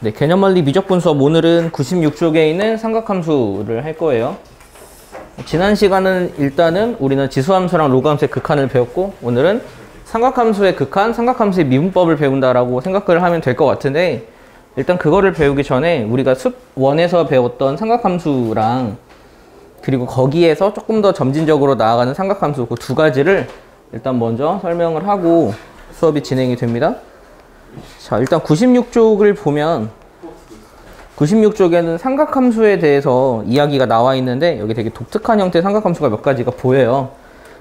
네, 개념원리 미적분 수업 오늘은 96쪽에 있는 삼각함수를 할 거예요. 지난 시간은 일단은 우리는 지수함수랑 로그함수의 극한을 배웠고, 오늘은 삼각함수의 극한, 삼각함수의 미분법을 배운다라고 생각을 하면 될 것 같은데, 일단 그거를 배우기 전에 우리가 숲 1에서 배웠던 삼각함수랑 그리고 거기에서 조금 더 점진적으로 나아가는 삼각함수 그 두 가지를 일단 먼저 설명을 하고 수업이 진행이 됩니다. 자, 일단 96쪽을 보면 96쪽에는 삼각함수에 대해서 이야기가 나와 있는데 여기 되게 독특한 형태의 삼각함수가 몇 가지가 보여요.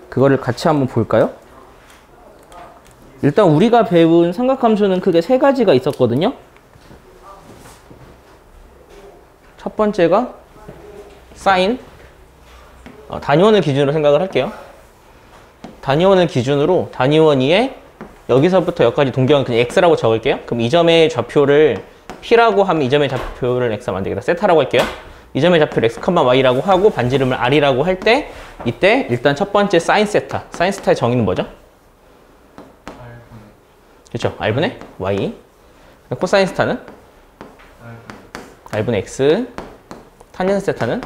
그거를 같이 한번 볼까요? 일단 우리가 배운 삼각함수는 크게 세 가지가 있었거든요. 첫 번째가 사인, 단위원을 기준으로 생각을 할게요. 단위원을 기준으로 단위원 2에 여기서부터 여기까지 동경은 그냥 x라고 적을게요. 그럼 이 점의 좌표를 p라고 하면 이 점의 좌표를 x 하면 안 되겠다. 세타라고 할게요. 이 점의 좌표를 x, y라고 하고 반지름을 r이라고 할 때 이때 일단 첫 번째 사인 세타. 사인 세타의 정의는 뭐죠? 그렇죠. r분의 y. 코사인 세타는? r분의 x. 탄젠트 세타는?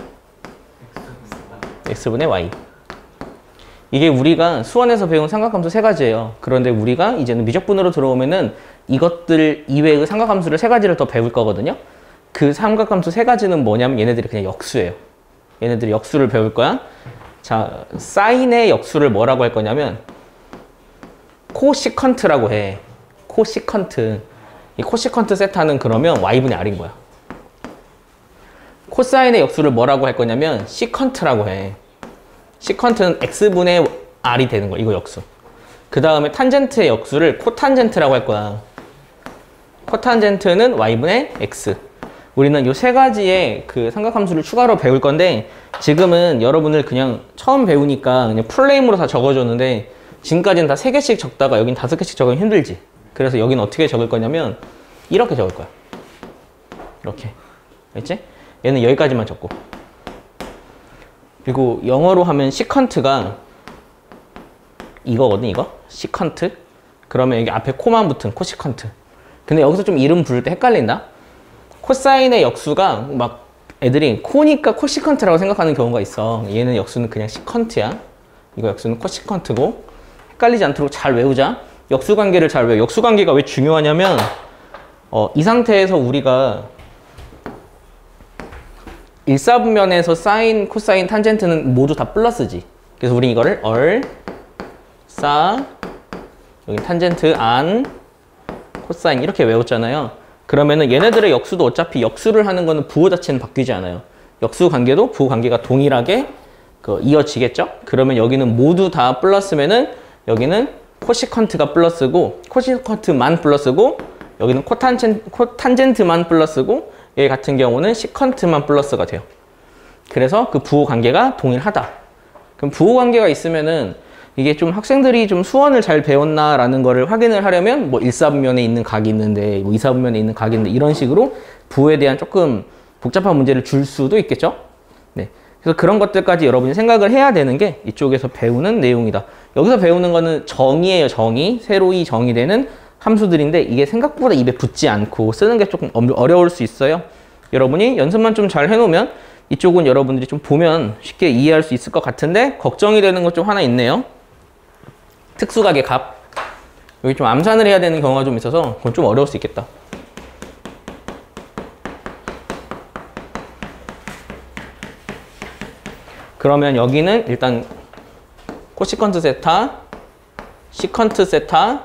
x분의 y. 이게 우리가 수원에서 배운 삼각함수 세 가지예요. 그런데 우리가 이제는 미적분으로 들어오면은 이것들 이외의 삼각함수를 세 가지를 더 배울 거거든요. 그 삼각함수 세 가지는 뭐냐면 얘네들이 그냥 역수예요. 얘네들이 역수를 배울 거야. 자, 사인의 역수를 뭐라고 할 거냐면 코시컨트라고 해. 코시컨트. 이 코시컨트 세타는 그러면 y분의 r인 거야. 코사인의 역수를 뭐라고 할 거냐면 시컨트라고 해. 시컨트는 x분의 r이 되는 거야. 이거 역수. 그 다음에 탄젠트의 역수를 코탄젠트라고 할 거야. 코탄젠트는 y분의 x. 우리는 이 세 가지의 그 삼각함수를 추가로 배울 건데 지금은 여러분을 그냥 처음 배우니까 그냥 풀네임으로 다 적어줬는데 지금까지는 다 3개씩 적다가 여긴 5개씩 적으면 힘들지. 그래서 여기는 어떻게 적을 거냐면 이렇게 적을 거야. 이렇게. 알겠지? 얘는 여기까지만 적고. 그리고 영어로 하면 시컨트가 이거거든, 이거? 시컨트? 그러면 여기 앞에 코만 붙은 코시컨트. 근데 여기서 좀 이름 부를 때 헷갈린다? 코사인의 역수가 막 애들이 코니까 코시컨트라고 생각하는 경우가 있어. 얘는 역수는 그냥 시컨트야. 이거 역수는 코시컨트고. 헷갈리지 않도록 잘 외우자. 역수관계를 잘 외워. 역수관계가 왜 중요하냐면 이 상태에서 우리가 일사분면에서 사인, 코사인, 탄젠트는 모두 다 플러스지. 그래서 우리 이거를 사, 여기 탄젠트, 안, 코사인 이렇게 외웠잖아요. 그러면은 얘네들의 역수도 어차피 역수를 하는 거는 부호 자체는 바뀌지 않아요. 역수 관계도 부호 관계가 동일하게 이어지겠죠? 그러면 여기는 모두 다 플러스면은 여기는 코시컨트가 플러스고 코시컨트만 플러스고 여기는 코탄젠트만 플러스고 얘 같은 경우는 시컨트만 플러스가 돼요. 그래서 그 부호 관계가 동일하다. 그럼 부호 관계가 있으면은 이게 좀 학생들이 좀 수원을 잘 배웠나라는 거를 확인을 하려면 뭐 1사분면에 있는 각이 있는데 뭐 2사분면에 있는 각이 있는데 이런 식으로 부호에 대한 조금 복잡한 문제를 줄 수도 있겠죠. 네. 그래서 그런 것들까지 여러분이 생각을 해야 되는 게 이쪽에서 배우는 내용이다. 여기서 배우는 거는 정의예요, 정의. 새로이 정의되는 함수들인데 이게 생각보다 입에 붙지 않고 쓰는 게 조금 어려울 수 있어요. 여러분이 연습만 좀 잘 해놓으면 이쪽은 여러분들이 좀 보면 쉽게 이해할 수 있을 것 같은데 걱정이 되는 것 좀 하나 있네요. 특수각의 값. 여기 좀 암산을 해야 되는 경우가 좀 있어서 그건 좀 어려울 수 있겠다. 그러면 여기는 일단 코시컨트 세타, 시컨트 세타,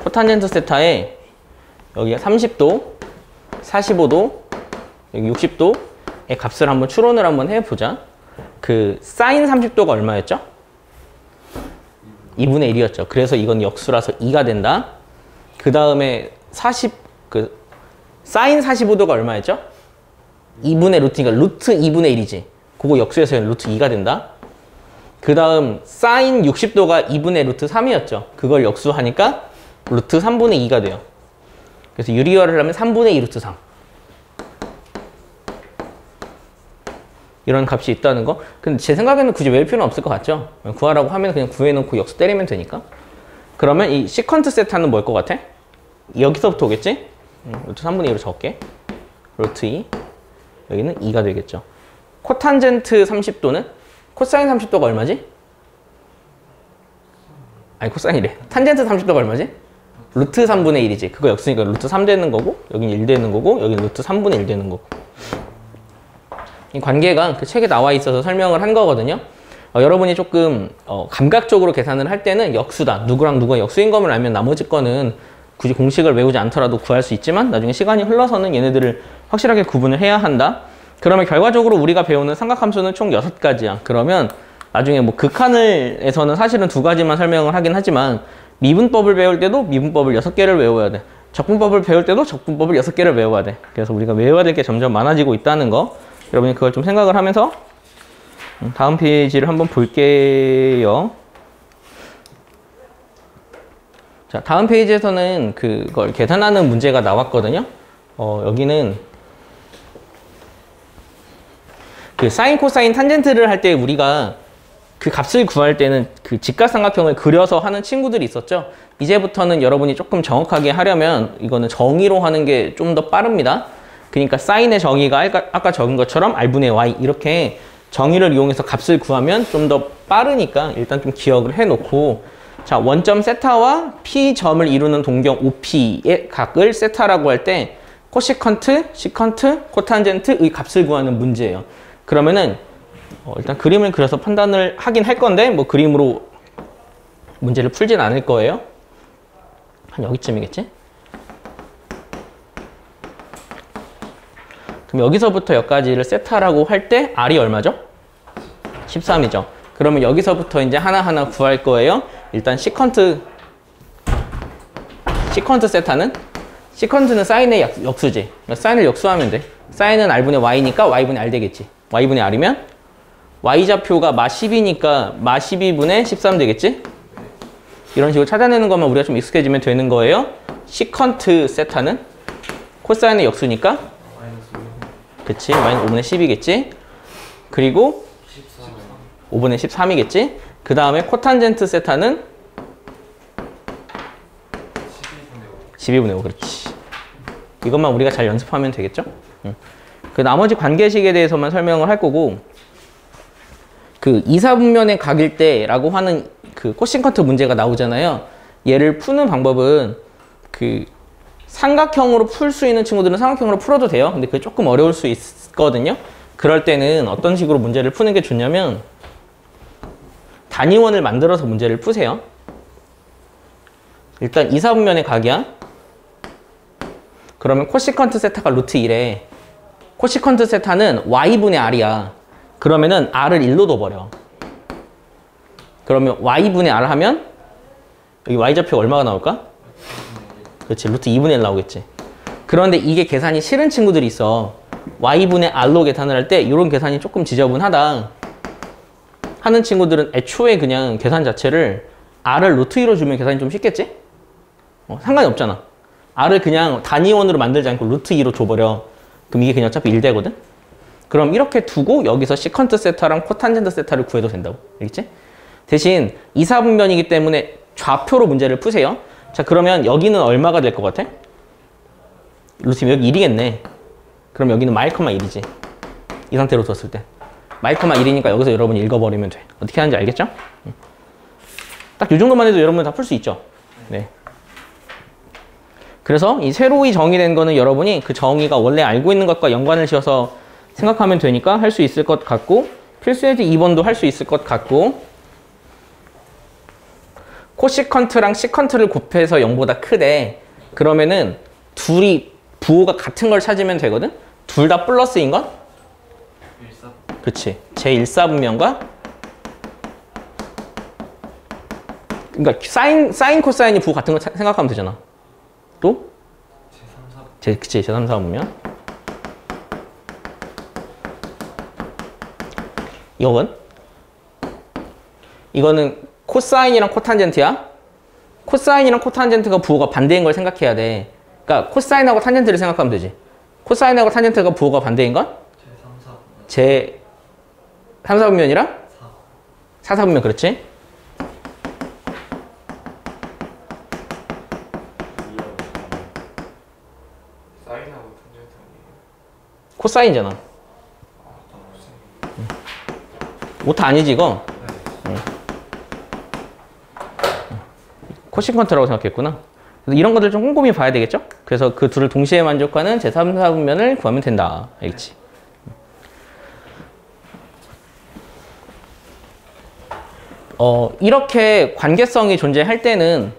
코탄젠트 세타에 여기가 30도, 45도, 여기 60도의 값을 한번 추론을 한번 해보자. 그 사인 30도가 얼마였죠? 2분의 1이었죠. 그래서 이건 역수라서 2가 된다. 그 다음에 사인 45도가 얼마였죠? 2분의 루트니까 루트 2분의 1이지. 그거 역수에서 루트 2가 된다. 그 다음 사인 60도가 2분의 루트 3이었죠. 그걸 역수하니까 루트 3분의 2가 돼요. 그래서 유리화를 하면 3분의 2 루트 3. 이런 값이 있다는 거. 근데 제 생각에는 굳이 외울 필요는 없을 것 같죠? 구하라고 하면 그냥 구해놓고 역수 때리면 되니까. 그러면 이 시컨트 세타는 뭘 것 같아? 여기서부터 오겠지? 루트 3분의 2로 적을게. 루트 2. 여기는 2가 되겠죠. 코탄젠트 30도는? 코사인 30도가 얼마지? 아니 코사인이래. 탄젠트 30도가 얼마지? 루트 3분의 1이지. 그거 역수니까 루트 3 되는 거고, 여기는 1 되는 거고, 여기는 루트 3분의 1 되는 거고. 이 관계가 그 책에 나와 있어서 설명을 한 거거든요. 여러분이 조금 감각적으로 계산을 할 때는 역수다. 누구랑 누가 역수인 것만 알면 나머지 거는 굳이 공식을 외우지 않더라도 구할 수 있지만 나중에 시간이 흘러서는 얘네들을 확실하게 구분을 해야 한다. 그러면 결과적으로 우리가 배우는 삼각함수는 총 6가지야. 그러면 나중에 뭐 극한을에서는 사실은 2가지만 설명을 하긴 하지만 미분법을 배울 때도 미분법을 6개를 외워야 돼. 적분법을 배울 때도 적분법을 6개를 외워야 돼. 그래서 우리가 외워야 될 게 점점 많아지고 있다는 거. 여러분이 그걸 좀 생각을 하면서 다음 페이지를 한번 볼게요. 자, 다음 페이지에서는 그걸 계산하는 문제가 나왔거든요. 여기는 그 사인, 코사인, 탄젠트를 할 때 우리가 그 값을 구할 때는 그 직각삼각형을 그려서 하는 친구들이 있었죠. 이제부터는 여러분이 조금 정확하게 하려면 이거는 정의로 하는 게 좀 더 빠릅니다. 그러니까 사인의 정의가 아까 적은 것처럼 R분의 Y 이렇게 정의를 이용해서 값을 구하면 좀 더 빠르니까 일단 좀 기억을 해놓고, 자, 원점 세타와 P점을 이루는 동경 OP의 각을 세타라고 할 때 코시컨트, 시컨트, 코탄젠트의 값을 구하는 문제예요. 그러면은 일단 그림을 그려서 판단을 하긴 할 건데 뭐 그림으로 문제를 풀진 않을 거예요. 한 여기쯤이겠지? 그럼 여기서부터 여기까지를 세타라고 할 때 R이 얼마죠? 13이죠. 그러면 여기서부터 이제 하나하나 구할 거예요. 일단 시컨트 세타는? 시컨트는 사인의 역수지. 사인을 역수하면 돼. 사인은 R분의 Y니까 Y분의 R 되겠지. Y분의 R이면 Y좌표가 마 10이니까 마 12분의 13 되겠지? 이런 식으로 찾아내는 것만 우리가 좀 익숙해지면 되는 거예요. 시컨트 세타는? 코사인의 역수니까? 그치? 마이너스 5분의 10이겠지? 그리고 5분의 13이겠지? 그 다음에 코탄젠트 세타는? 12분의 5, 그렇지. 이것만 우리가 잘 연습하면 되겠죠? 그 나머지 관계식에 대해서만 설명을 할 거고, 그 이사분면의 각일 때라고 하는 그 코시컨트 문제가 나오잖아요. 얘를 푸는 방법은 그 삼각형으로 풀 수 있는 친구들은 삼각형으로 풀어도 돼요. 근데 그게 조금 어려울 수 있거든요. 그럴 때는 어떤 식으로 문제를 푸는 게 좋냐면 단위원을 만들어서 문제를 푸세요. 일단 이사분면의 각이야. 그러면 코시컨트 세타가 루트 1에 코시컨트 세타는 Y분의 R이야. 그러면은 R을 1로 둬버려. 그러면 Y분의 R 하면 여기 Y좌표가 얼마가 나올까? 그렇지, 루트 2분의 1 나오겠지. 그런데 이게 계산이 싫은 친구들이 있어. Y분의 R로 계산을 할 때 이런 계산이 조금 지저분하다 하는 친구들은 애초에 그냥 계산 자체를 R을 루트 2로 주면 계산이 좀 쉽겠지? 상관이 없잖아. R을 그냥 단위원으로 만들지 않고 루트 2로 줘버려. 그럼 이게 그냥 어차피 1 되거든? 그럼 이렇게 두고 여기서 시컨트 세타랑 코탄젠트 세타를 구해도 된다고. 알겠지? 대신 이사분면이기 때문에 좌표로 문제를 푸세요. 자, 그러면 여기는 얼마가 될 것 같아? 루트 여기 1이겠네. 그럼 여기는 마이커마 1이지. 이 상태로 뒀을 때. 마이커마 1이니까 여기서 여러분이 읽어버리면 돼. 어떻게 하는지 알겠죠? 딱 이 정도만 해도 여러분 다 풀 수 있죠? 네. 그래서 이 새로이 정의된 거는 여러분이 그 정의가 원래 알고 있는 것과 연관을 지어서 생각하면 되니까 할 수 있을 것 같고, 필수예제 2번도 할 수 있을 것 같고, 코시컨트랑 시컨트를 곱해서 0보다 크대. 그러면은 둘이 부호가 같은 걸 찾으면 되거든? 둘 다 플러스인 건? 그치. 제1사분면과 그러니까 사인 코사인이 부호 같은 거 생각하면 되잖아. 또? 그치, 제3사분면. 이거는 코사인이랑 코탄젠트야. 코사인이랑 코탄젠트가 부호가 반대인 걸 생각해야 돼. 그러니까 코사인하고 탄젠트를 생각하면 되지. 코사인하고 탄젠트가 부호가 반대인 건? 제3사분면이랑? 4사분면, 그렇지? 사인하고 탄젠트 아니에요? 코사인이잖아. 오타 아니지 이거? 네. 코시퀀트라고 생각했구나. 그래서 이런 것들 좀 꼼꼼히 봐야 되겠죠? 그래서 그 둘을 동시에 만족하는 제3, 4분면을 구하면 된다. 알겠지? 이렇게 관계성이 존재할 때는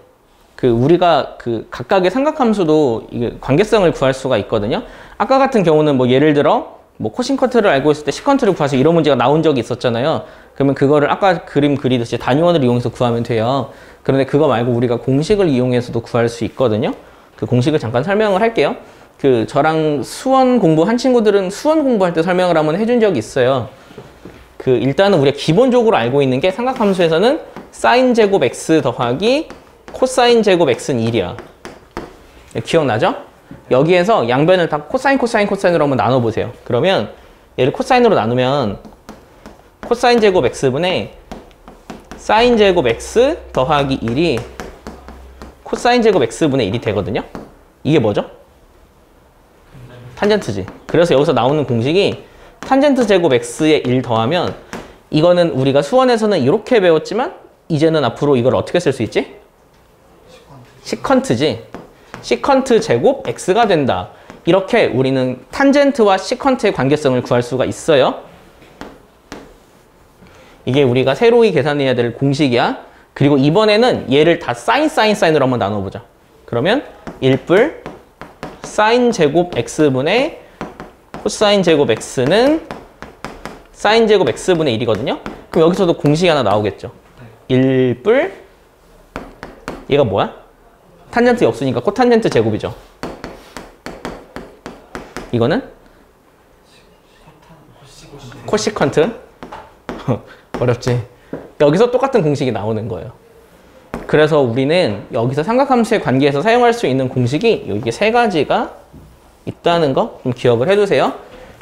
그 우리가 그 각각의 삼각함수도 이게 관계성을 구할 수가 있거든요. 아까 같은 경우는 뭐 예를 들어 뭐 코싱컨트를 알고 있을 때 시컨트를 구해서 이런 문제가 나온 적이 있었잖아요. 그러면 그거를 아까 그림 그리듯이 단위원을 이용해서 구하면 돼요. 그런데 그거 말고 우리가 공식을 이용해서도 구할 수 있거든요. 그 공식을 잠깐 설명을 할게요. 그 저랑 수원 공부한 친구들은 수원 공부할 때 설명을 한번 해준 적이 있어요. 그 일단은 우리가 기본적으로 알고 있는 게 삼각함수에서는 사인 제곱 x 더하기 코사인 제곱 x는 1이야. 기억나죠? 여기에서 양변을 다 코사인, 코사인, 코사인으로 한번 나눠보세요. 그러면 얘를 코사인으로 나누면 코사인 제곱 x분의 사인 제곱 x 더하기 1이 코사인 제곱 x분의 1이 되거든요. 이게 뭐죠? 탄젠트지. 그래서 여기서 나오는 공식이 탄젠트 제곱 x에 1 더하면 이거는 우리가 수원에서는 이렇게 배웠지만 이제는 앞으로 이걸 어떻게 쓸 수 있지? 시컨트지. 시컨트 제곱 x가 된다. 이렇게 우리는 탄젠트와 시컨트의 관계성을 구할 수가 있어요. 이게 우리가 새로이 계산해야 될 공식이야. 그리고 이번에는 얘를 다 사인, 사인, 사인으로 한번 나눠보자. 그러면 1뿔 사인 제곱 x분의 코사인 제곱 x는 사인 제곱 x분의 1이거든요. 그럼 여기서도 공식이 하나 나오겠죠. 1뿔 얘가 뭐야? 탄젠트 역수니까 코탄젠트 제곱이죠. 이거는 코시컨트. 어렵지? 여기서 똑같은 공식이 나오는 거예요. 그래서 우리는 여기서 삼각함수의 관계에서 사용할 수 있는 공식이 여기 세 가지가 있다는 거 좀 기억을 해두세요.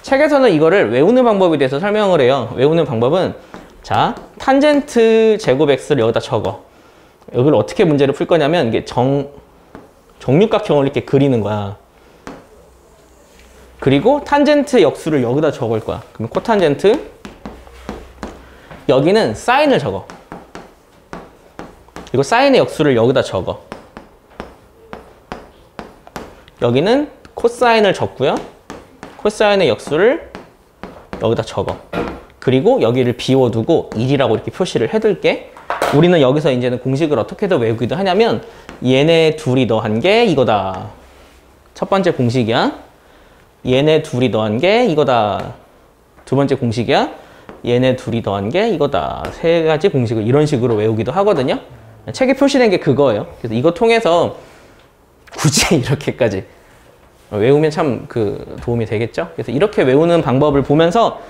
책에서는 이거를 외우는 방법에 대해서 설명을 해요. 외우는 방법은 자, 탄젠트 제곱 x를 여기다 적어. 여기를 어떻게 문제를 풀 거냐면 이게 정육각형을 이렇게 그리는 거야. 그리고 탄젠트 역수를 여기다 적을 거야. 그럼 코탄젠트 여기는 사인을 적어. 그리고 사인의 역수를 여기다 적어. 여기는 코사인을 적고요. 코사인의 역수를 여기다 적어. 그리고 여기를 비워두고 1이라고 이렇게 표시를 해둘게. 우리는 여기서 이제는 공식을 어떻게 더 외우기도 하냐면 얘네 둘이 더한 게 이거다. 첫 번째 공식이야. 얘네 둘이 더한 게 이거다. 두 번째 공식이야. 얘네 둘이 더한 게 이거다. 세 가지 공식을 이런 식으로 외우기도 하거든요. 책에 표시된 게 그거예요. 그래서 이거 통해서 굳이 이렇게까지 외우면 참 그 도움이 되겠죠. 그래서 이렇게 외우는 방법을 보면서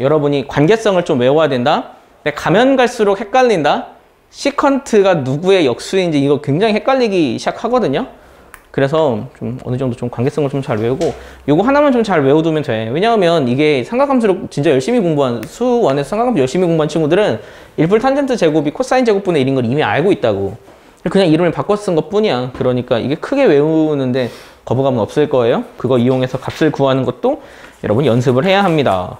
여러분이 관계성을 좀 외워야 된다. 근데 가면 갈수록 헷갈린다. 시컨트가 누구의 역수인지 이거 굉장히 헷갈리기 시작하거든요. 그래서 좀 어느 정도 좀 관계성을 좀 잘 외우고 요거 하나만 좀 잘 외워두면 돼. 왜냐하면 이게 삼각함수를 진짜 열심히 공부한 수원에서 삼각함수 열심히 공부한 친구들은 1뿔 탄젠트 제곱이 코사인 제곱분의 1인 걸 이미 알고 있다고. 그냥 이름을 바꿔 쓴 것 뿐이야. 그러니까 이게 크게 외우는데 거부감은 없을 거예요. 그거 이용해서 값을 구하는 것도 여러분 연습을 해야 합니다.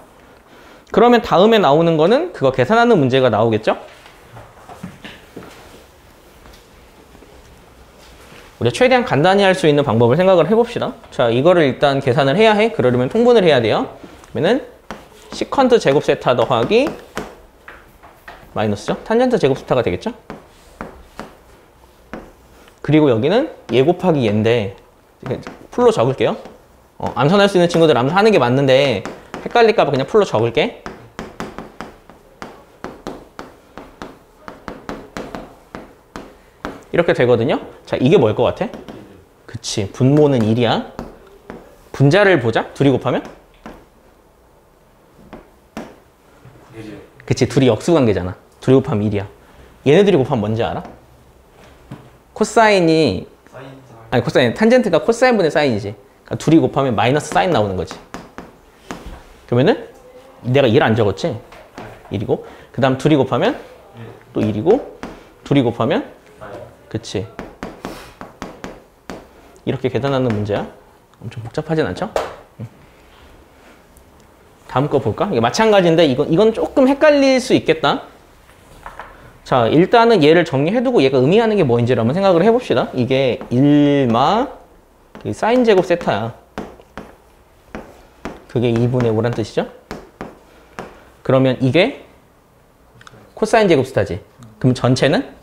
그러면 다음에 나오는 거는 그거 계산하는 문제가 나오겠죠? 우리가 최대한 간단히 할 수 있는 방법을 생각을 해봅시다. 자, 이거를 일단 계산을 해야 해. 그러려면 통분을 해야 돼요. 그러면은 시컨트 제곱 세타 더하기 마이너스죠? 탄젠트 제곱 세타가 되겠죠? 그리고 여기는 얘 곱하기 얘인데 풀로 적을게요. 암산할 수 있는 친구들 암산하는 게 맞는데 헷갈릴까 봐 그냥 풀로 적을게. 이렇게 되거든요. 자, 이게 뭘 것 같아? 그치, 분모는 1이야. 분자를 보자. 둘이 곱하면? 그치, 둘이 역수관계잖아. 둘이 곱하면 1이야. 얘네들이 곱하면 뭔지 알아? 코사인이 아니 코사인, 탄젠트가 코사인분의 사인이지. 그러니까 둘이 곱하면 마이너스 사인 나오는 거지. 그러면은 내가 1 안 적었지? 1이고 그 다음 둘이 곱하면 또 1이고 둘이 곱하면 그치. 이렇게 계산하는 문제야. 엄청 복잡하진 않죠? 다음 거 볼까? 이게 마찬가지인데 이건 조금 헷갈릴 수 있겠다. 자, 일단은 얘를 정리해두고 얘가 의미하는 게 뭐인지를 한번 생각을 해봅시다. 이게 1마 사인 제곱 세타야. 그게 2분의 5란 뜻이죠? 그러면 이게 코사인 제곱 세타지. 그럼 전체는?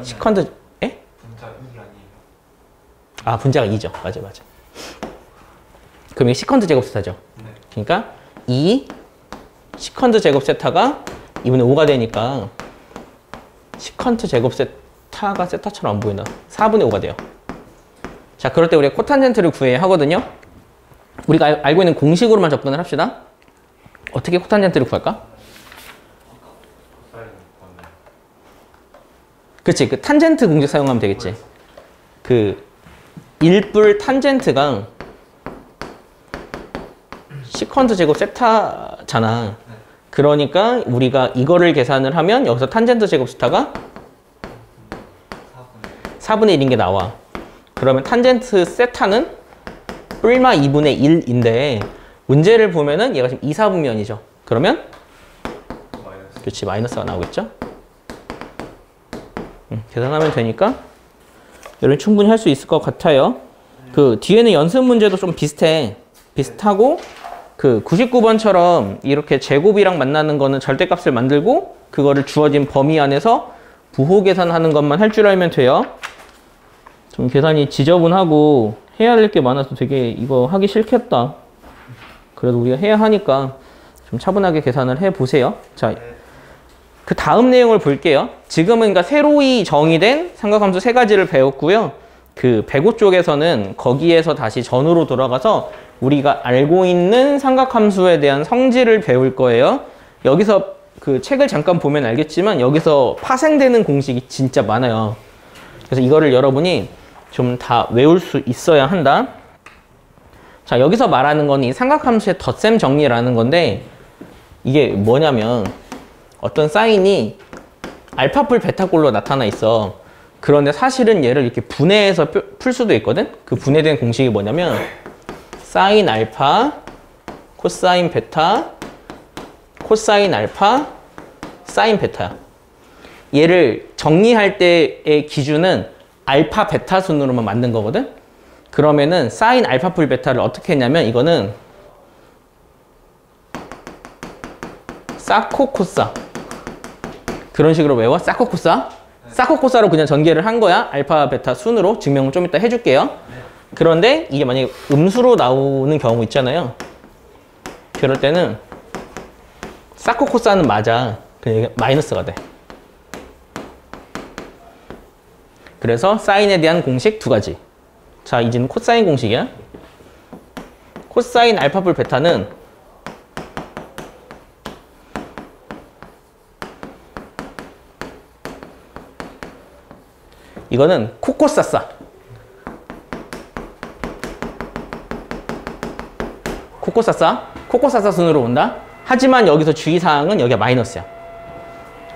시컨드, 에? 분자 2 아니에요? 아, 분자가 2죠. 맞아. 그럼 이게 시컨드 제곱 세타죠. 네. 그러니까 2 시컨드 제곱 세타가 2분의 5가 되니까 시컨트 제곱 세타가 세타처럼 안 보이나? 4분의 5가 돼요. 자, 그럴 때 우리가 코탄젠트를 구해야 하거든요. 우리가 알고 있는 공식으로만 접근을 합시다. 어떻게 코탄젠트를 구할까? 그치, 그 탄젠트 공식 사용하면 되겠지. 그 1뿔 탄젠트가 시컨트 제곱 세타잖아. 그러니까 우리가 이거를 계산을 하면 여기서 탄젠트 제곱 세타가 4분의 1인 게 나와. 그러면 탄젠트 세타는 뿔마 2분의 1인데 문제를 보면은 얘가 지금 2, 4분면이죠. 그러면 그렇지, 마이너스가 나오겠죠. 계산하면 되니까 얘를 충분히 할 수 있을 것 같아요. 그 뒤에는 연습 문제도 좀 비슷하고 그 99번처럼 이렇게 제곱이랑 만나는 거는 절대값을 만들고 그거를 주어진 범위 안에서 부호 계산하는 것만 할 줄 알면 돼요. 좀 계산이 지저분하고 해야 될 게 많아서 되게 이거 하기 싫겠다. 그래도 우리가 해야 하니까 좀 차분하게 계산을 해보세요. 자, 그 다음 내용을 볼게요. 지금은 그러니까 새로이 정의된 삼각함수 세 가지를 배웠고요. 그 105 쪽에서는 거기에서 다시 전으로 돌아가서 우리가 알고 있는 삼각함수에 대한 성질을 배울 거예요. 여기서 그 책을 잠깐 보면 알겠지만 여기서 파생되는 공식이 진짜 많아요. 그래서 이거를 여러분이 좀 다 외울 수 있어야 한다. 자, 여기서 말하는 건 이 삼각함수의 덧셈 정리라는 건데 이게 뭐냐면 어떤 사인이 알파뿔 베타꼴로 나타나 있어. 그런데 사실은 얘를 이렇게 분해해서 풀 수도 있거든. 그 분해된 공식이 뭐냐면 사인 알파, 코사인 베타, 코사인 알파, 사인 베타야. 얘를 정리할 때의 기준은 알파 베타 순으로만 만든 거거든. 그러면은 사인 알파풀 베타를 어떻게 했냐면 이거는 사코코사 그런 식으로 외워. 사코코사. 사코코사로 그냥 전개를 한 거야. 알파 베타 순으로. 증명을 좀 이따 해줄게요. 그런데 이게 만약에 음수로 나오는 경우 있잖아요. 그럴 때는 사코코사는 맞아. 그냥 마이너스가 돼. 그래서 사인에 대한 공식 두 가지. 자, 이제는 코사인 공식이야. 코사인 알파풀 베타는 이거는 코코사사. 코코사사 순으로 온다. 하지만 여기서 주의사항은 여기가 마이너스야.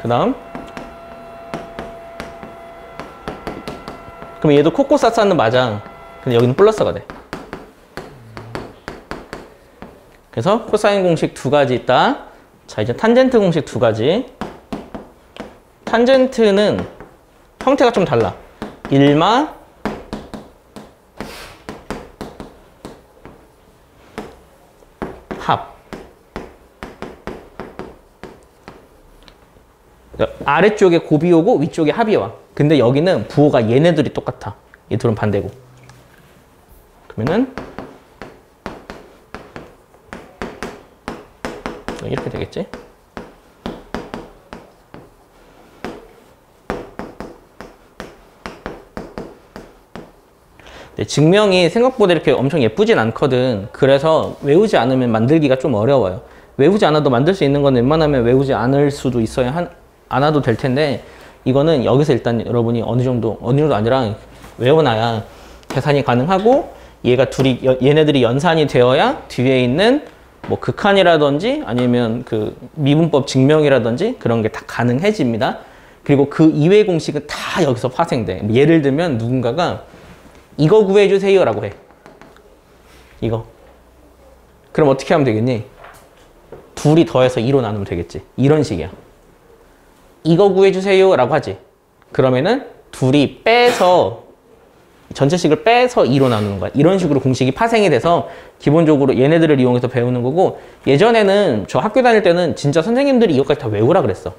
그 다음 그럼 얘도 코코사사는 맞아. 근데 여기는 플러스가 돼. 그래서 코사인 공식 두 가지 있다. 자, 이제 탄젠트 공식 두 가지. 탄젠트는 형태가 좀 달라. 1마 합. 아래쪽에 곱이 오고 위쪽에 합이 와. 근데 여기는 부호가 얘네들이 똑같아. 얘 둘은 반대고. 그러면은 이렇게 되겠지? 네, 증명이 생각보다 이렇게 엄청 예쁘진 않거든. 그래서 외우지 않으면 만들기가 좀 어려워요. 외우지 않아도 만들 수 있는 건 웬만하면 외우지 않을 수도 있어야 않아도 될 텐데 이거는 여기서 일단 여러분이 어느 정도 아니라 외워놔야 계산이 가능하고 얘네들이 연산이 되어야 뒤에 있는 뭐 극한이라든지 아니면 그 미분법 증명이라든지 그런 게 다 가능해집니다. 그리고 그 이외의 공식은 다 여기서 파생돼. 예를 들면 누군가가 이거 구해주세요 라고 해. 이거. 그럼 어떻게 하면 되겠니? 둘이 더해서 2로 나누면 되겠지. 이런 식이야. 이거 구해주세요 라고 하지. 그러면은 둘이 빼서 전체식을 빼서 2로 나누는 거야. 이런 식으로 공식이 파생이 돼서 기본적으로 얘네들을 이용해서 배우는 거고, 예전에는 저 학교 다닐 때는 진짜 선생님들이 이것까지 다 외우라 그랬어.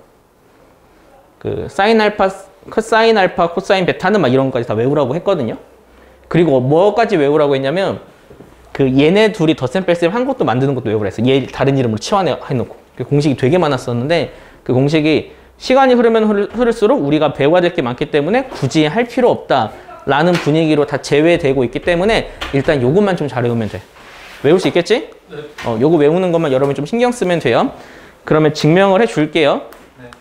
그 사인 알파, 코사인 알파, 코사인 베타는 막 이런 것까지 다 외우라고 했거든요. 그리고 뭐까지 외우라고 했냐면 그 얘네 둘이 덧셈 뺄셈 한 것도 만드는 것도 외우라 했어. 얘 다른 이름으로 치환해놓고. 그 공식이 되게 많았었는데 그 공식이 시간이 흐르면 흐를수록 우리가 배워야 될 게 많기 때문에 굳이 할 필요 없다 라는 분위기로 다 제외되고 있기 때문에 일단 요것만 좀 잘 외우면 돼. 외울 수 있겠지? 네. 요거 외우는 것만 여러분이 좀 신경 쓰면 돼요. 그러면 증명을 해줄게요. 네.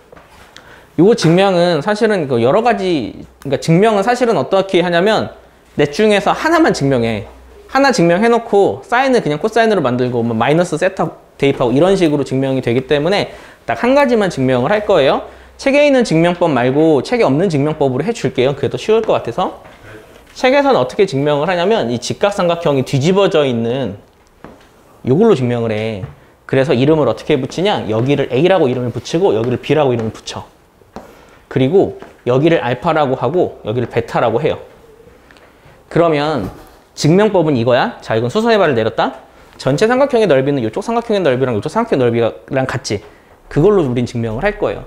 요거 증명은 사실은 그 여러 가지, 그러니까 증명은 사실은 어떻게 하냐면 넷 중에서 하나만 증명해. 하나 증명해놓고 사인을 그냥 코사인으로 만들고 뭐 마이너스 세타 대입하고 이런 식으로 증명이 되기 때문에 딱 한 가지만 증명을 할 거예요. 책에 있는 증명법 말고 책에 없는 증명법으로 해줄게요. 그게 더 쉬울 것 같아서. 책에서는 어떻게 증명을 하냐면 이 직각삼각형이 뒤집어져 있는 이걸로 증명을 해. 그래서 이름을 어떻게 붙이냐? 여기를 A라고 이름을 붙이고 여기를 B라고 이름을 붙여. 그리고 여기를 알파라고 하고 여기를 베타라고 해요. 그러면 증명법은 이거야. 자, 이건 수서의 발을 내렸다. 전체 삼각형의 넓이는 이쪽 삼각형의 넓이랑 이쪽 삼각형의 넓이랑 같지. 그걸로 우린 증명을 할 거예요.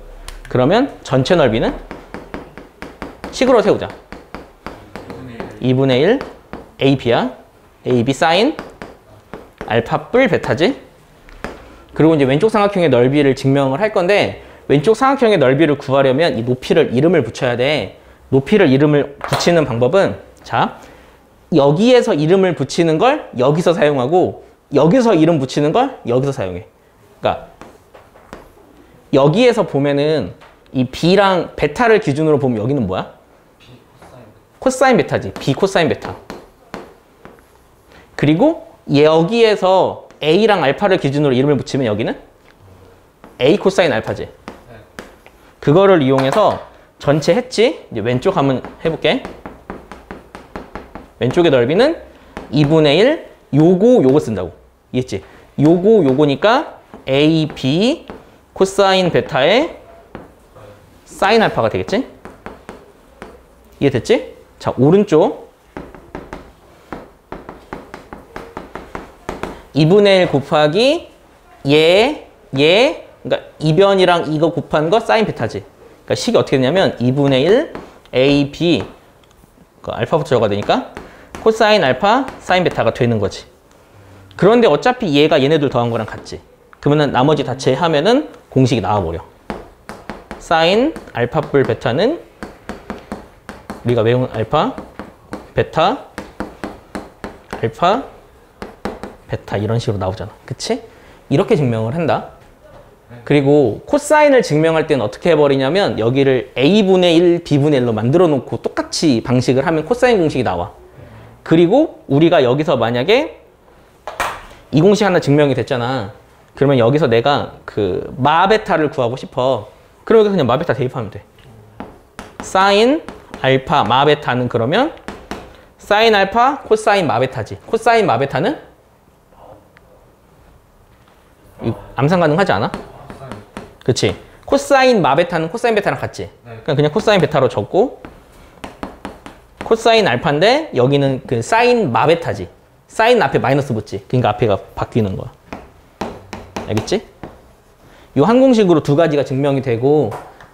그러면 전체 넓이는 식으로 세우자. 2분의 1 AB야. AB 사인 알파 뿔 베타지. 그리고 이제 왼쪽 삼각형의 넓이를 증명을 할 건데 왼쪽 삼각형의 넓이를 구하려면 이 높이를 이름을 붙여야 돼. 높이를 이름을 붙이는 방법은 자, 여기에서 이름을 붙이는 걸 여기서 사용하고 여기서 이름 붙이는 걸 여기서 사용해. 그러니까 여기에서 보면은 이 B랑 베타를 기준으로 보면 여기는 뭐야? 코사인 베타지. B 코사인 베타. 그리고 여기에서 A랑 알파를 기준으로 이름을 붙이면 여기는 A 코사인 알파지. 그거를 이용해서 전체 했지? 이제 왼쪽 한번 해볼게. 왼쪽의 넓이는 2분의 1 요거 쓴다고. 이해했지? 요거니까 A, B 코사인 베타의 사인 알파가 되겠지? 이해됐지? 자, 오른쪽 2분의 1 곱하기 그러니까 이변이랑 이거 곱한 거 사인 베타지. 그러니까 식이 어떻게 되냐면 2분의 1 A, B 알파부터 적어야 되니까 코사인 알파 사인 베타가 되는 거지. 그런데 어차피 얘가 얘네들 더한 거랑 같지. 그러면은 나머지 다 제하면은 공식이 나와버려. 사인 알파 뿔 베타는 우리가 외운 알파 베타 알파 베타 이런 식으로 나오잖아. 그치? 이렇게 증명을 한다. 그리고 코사인을 증명할 때는 어떻게 해버리냐면 여기를 A분의 1, B분의 1로 만들어 놓고 똑같이 방식을 하면 코사인 공식이 나와. 그리고 우리가 여기서 만약에 이 공식 하나 증명이 됐잖아. 그러면 여기서 내가 그 마베타를 구하고 싶어. 그러면 여기서 그냥 마베타 대입하면 돼. 사인 알파 마베타는 그러면 사인 알파 코사인 마베타지. 코사인 마베타는 암산 가능하지 않아? 그치? 코사인 마베타는 코사인 베타랑 같지? 그냥 코사인 베타로 적고 코사인 알파인데 여기는 그 사인 마베타지. 사인 앞에 마이너스 붙지. 그러니까 앞에가 바뀌는 거야. 알겠지? 이 한 공식으로 두 가지가 증명이 되고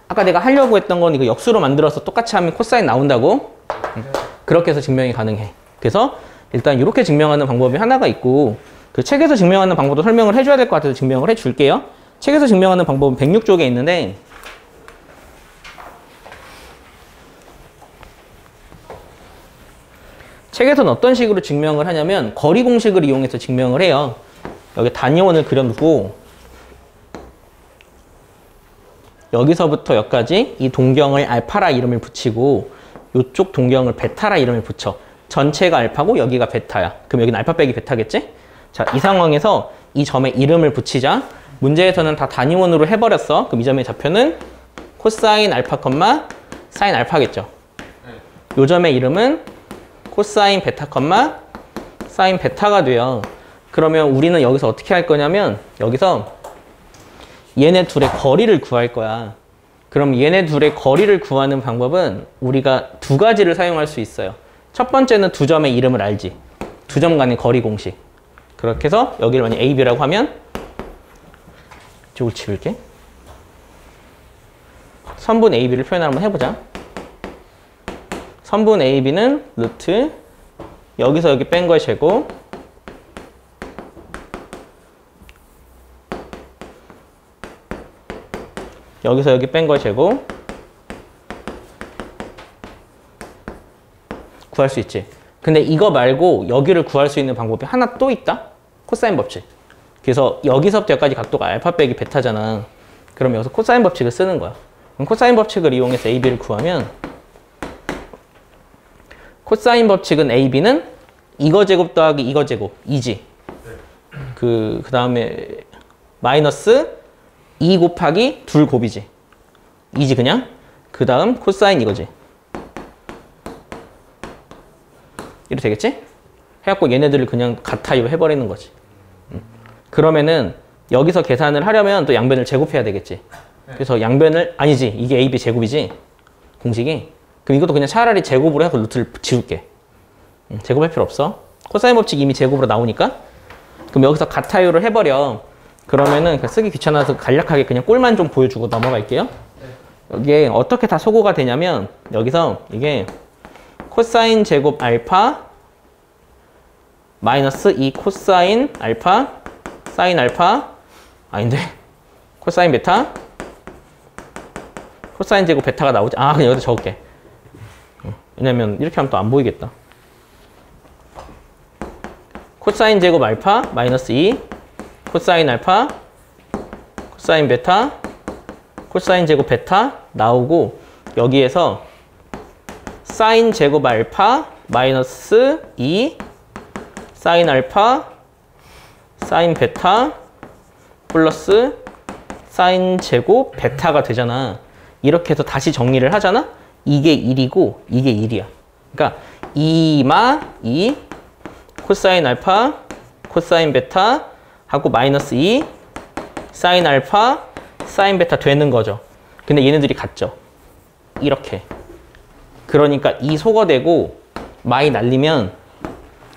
아까 내가 하려고 했던 건 이거 역수로 만들어서 똑같이 하면 코사인 나온다고? 그렇게 해서 증명이 가능해. 그래서 일단 이렇게 증명하는 방법이 하나가 있고 그 책에서 증명하는 방법도 설명을 해줘야 될 것 같아서 증명을 해줄게요. 책에서 증명하는 방법은 106쪽에 있는데 책에서는 어떤 식으로 증명을 하냐면 거리 공식을 이용해서 증명을 해요. 여기 단위원을 그려놓고 여기서부터 여기까지 이 동경을 알파라 이름을 붙이고 이쪽 동경을 베타라 이름을 붙여. 전체가 알파고 여기가 베타야. 그럼 여기는 알파 빼기 베타겠지? 자, 이 상황에서 이 점에 이름을 붙이자. 문제에서는 다 단위원으로 해버렸어. 그럼 이 점의 좌표는 코사인 알파 컴마 사인 알파겠죠. 이 점의 이름은 코사인 베타 컴마 사인 베타가 돼요. 그러면 우리는 여기서 어떻게 할 거냐면 여기서 얘네 둘의 거리를 구할 거야. 그럼 얘네 둘의 거리를 구하는 방법은 우리가 두 가지를 사용할 수 있어요. 첫 번째는 두 점의 이름을 알지. 두 점 간의 거리 공식. 그렇게 해서 여기를 만약 A, B라고 하면 이쪽을 지울게. 선분 A, B를 표현을 한번 해보자. 선분 A, B는 루트 여기서 여기 뺀 거의 제곱 여기서 여기 뺀 거의 제곱 구할 수 있지. 근데 이거 말고 여기를 구할 수 있는 방법이 하나 또 있다. 코사인 법칙. 그래서 여기서부터 여기까지 각도가 알파 빼기 베타잖아. 그럼 여기서 코사인 법칙을 쓰는 거야. 그럼 코사인 법칙을 이용해서 AB를 구하면 코사인 법칙은 AB는 이거 제곱 더하기 이거 제곱 2지. 그 다음에 마이너스 2 곱하기 둘 곱이지. 2지 그냥. 그 다음 코사인 이거지. 이렇게 되겠지? 해갖고 얘네들을 그냥 같아요 해버리는 거지. 그러면은 여기서 계산을 하려면 또 양변을 제곱해야 되겠지. 그래서 양변을 아니지. 이게 AB 제곱이지. 공식이. 그럼 이것도 그냥 차라리 제곱으로 해서 루트를 지울게. 제곱할 필요 없어. 코사인 법칙 이미 제곱으로 나오니까. 그럼 여기서 같아요를 해버려. 그러면은 쓰기 귀찮아서 간략하게 그냥 꼴만 좀 보여주고 넘어갈게요. 여기에 어떻게 다 소거가 되냐면 여기서 이게 코사인 제곱 알파 마이너스 2 코사인 알파 사인 알파 아닌데 코사인 베타 코사인 제곱 베타가 나오지. 아 그냥 여기다 적을게. 왜냐면 이렇게 하면 또 안 보이겠다. 코사인 제곱 알파 마이너스 2 코사인 알파 코사인 베타 코사인 제곱 베타 나오고 여기에서 사인 제곱 알파 마이너스 2 사인 알파 사인 베타 플러스 사인 제곱 베타가 되잖아. 이렇게 해서 다시 정리를 하잖아. 이게 1이고 이게 1이야. 그러니까 2마 2 코사인 알파 코사인 베타 하고 마이너스 2 사인 알파 사인 베타 되는 거죠. 근데 얘네들이 같죠. 이렇게. 그러니까 이 소거되고 마이 날리면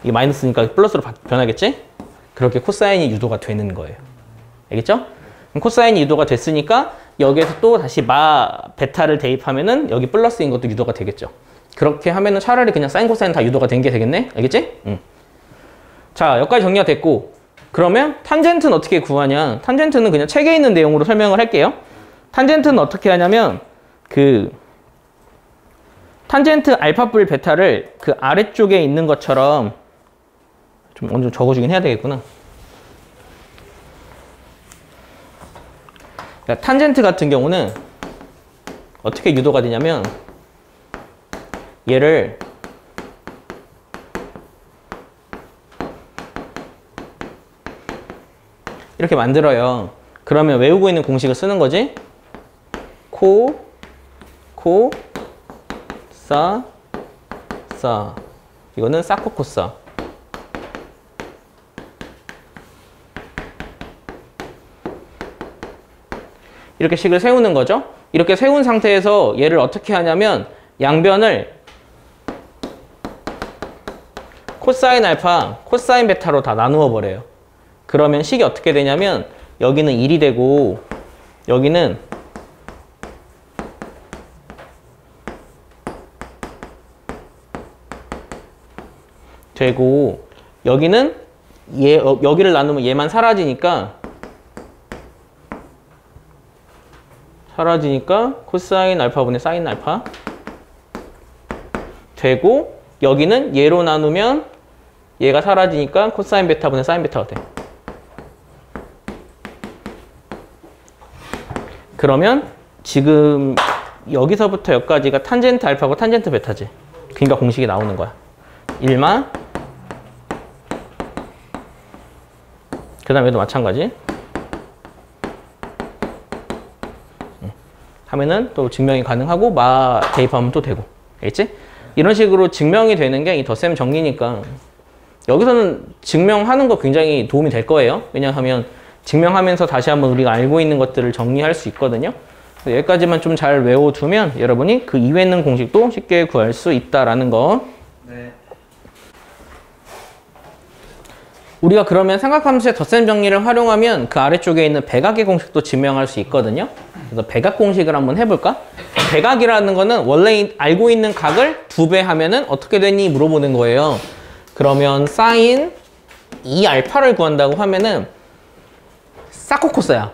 이 마이너스니까 플러스로 변하겠지? 그렇게 코사인이 유도가 되는 거예요. 알겠죠? 그럼 코사인이 유도가 됐으니까 여기에서 또 다시 베타를 대입하면은 여기 플러스인 것도 유도가 되겠죠. 그렇게 하면은 차라리 그냥 사인 코사인 다 유도가 된 게 되겠네? 알겠지? 자, 여기까지 정리가 됐고 그러면 탄젠트는 어떻게 구하냐? 탄젠트는 그냥 책에 있는 내용으로 설명을 할게요. 탄젠트는 어떻게 하냐면 탄젠트 알파 뿔 베타를 그 아래쪽에 있는 것처럼 좀 어느 정도 적어주긴 해야 되겠구나. 그러니까 탄젠트 같은 경우는 어떻게 유도가 되냐면 얘를 이렇게 만들어요. 그러면 외우고 있는 공식을 쓰는 거지. 사 이거는 사코코사. 이렇게 식을 세우는 거죠. 이렇게 세운 상태에서 얘를 어떻게 하냐면 양변을 코사인 알파, 코사인 베타로 다 나누어 버려요. 그러면 식이 어떻게 되냐면 여기는 1이 되고 여기는 되고 여기는 여기를 나누면 얘만 사라지니까 코사인 알파분의 사인 알파 되고 여기는 얘로 나누면 얘가 사라지니까 코사인 베타분의 사인 베타가 돼. 그러면 지금 여기서부터 여기까지가 탄젠트 알파고 탄젠트 베타지. 그러니까 공식이 나오는 거야. 1마 그 다음에도 마찬가지 하면은 또 증명이 가능하고 대입하면 또 되고. 알겠지? 이런 식으로 증명이 되는 게 이 덧셈 정리니까 여기서는 증명하는 거 굉장히 도움이 될 거예요. 왜냐하면 증명하면서 다시 한번 우리가 알고 있는 것들을 정리할 수 있거든요. 여기까지만 좀 잘 외워두면 여러분이 그 이외에 있는 공식도 쉽게 구할 수 있다라는 거. 네. 우리가 그러면 삼각함수의 덧셈 정리를 활용하면 그 아래쪽에 있는 백악의 공식도 증명할 수 있거든요. 그래서 백악 공식을 한번 해볼까? 백악이라는 거는 원래 알고 있는 각을 2배 하면은 어떻게 되니 물어보는 거예요. 그러면 사인 2알파를 구한다고 하면은 사코코사야.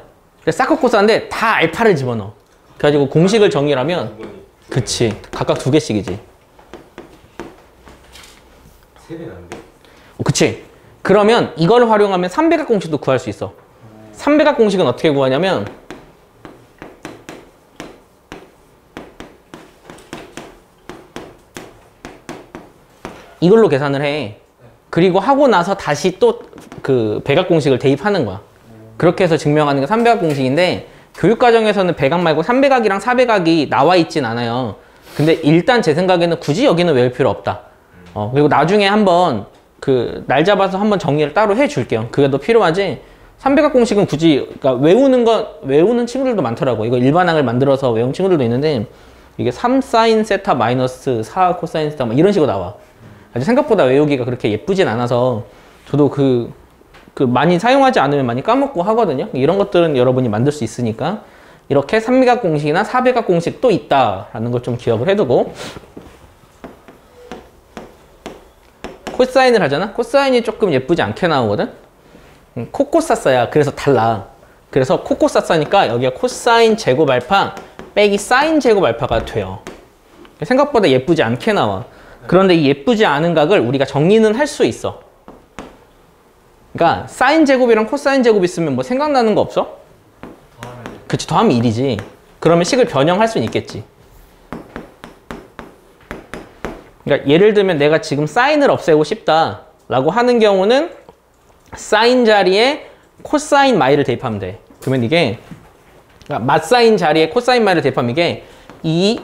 사코코사인데 다 알파를 집어넣어. 그래가지고 공식을 정의하면 그치. 각각 2개씩이지. 3배는 안 돼. 그치. 그러면 이걸 활용하면 3배각 공식도 구할 수 있어. 3배각 공식은 어떻게 구하냐면 이걸로 계산을 해. 그리고 하고 나서 다시 또 그 배각 공식을 대입하는 거야. 그렇게 해서 증명하는 게 3배각 공식인데 교육과정에서는 배각 말고 3배각이랑 4배각이 나와 있진 않아요. 근데 일단 제 생각에는 굳이 여기는 외울 필요 없다. 그리고 나중에 한번 그 날 잡아서 한번 정리를 따로 해줄게요. 그게 더 필요하지. 3배각 공식은 굳이 그러니까 외우는 친구들도 많더라고. 이거 일반항을 만들어서 외운 친구들도 있는데 이게 3사인 세타 마이너스 4 코사인 세타 막 이런 식으로 나와. 아주 생각보다 외우기가 그렇게 예쁘진 않아서 저도 그 많이 사용하지 않으면 많이 까먹고 하거든요. 이런 것들은 여러분이 만들 수 있으니까 이렇게 3배각 공식이나 4배각 공식도 있다라는 걸 좀 기억을 해두고 코사인을 하잖아? 코사인이 조금 예쁘지 않게 나오거든? 코코사사야. 그래서 달라. 그래서 코코사사니까 여기가 코사인 제곱 알파 빼기 사인 제곱 알파가 돼요. 생각보다 예쁘지 않게 나와. 그런데 이 예쁘지 않은 각을 우리가 정리는 할 수 있어. 그러니까 사인 제곱이랑 코사인 제곱 있으면 뭐 생각나는 거 없어? 그치, 더하면 1이지. 그러면 식을 변형할 수는 있겠지. 그러니까 예를 들면 내가 지금 사인을 없애고 싶다라고 하는 경우는 사인 자리에 코사인 마이를 대입하면 돼. 그러면 이게 그러니까 맞사인 자리에 코사인 마이를 대입하면 이게 2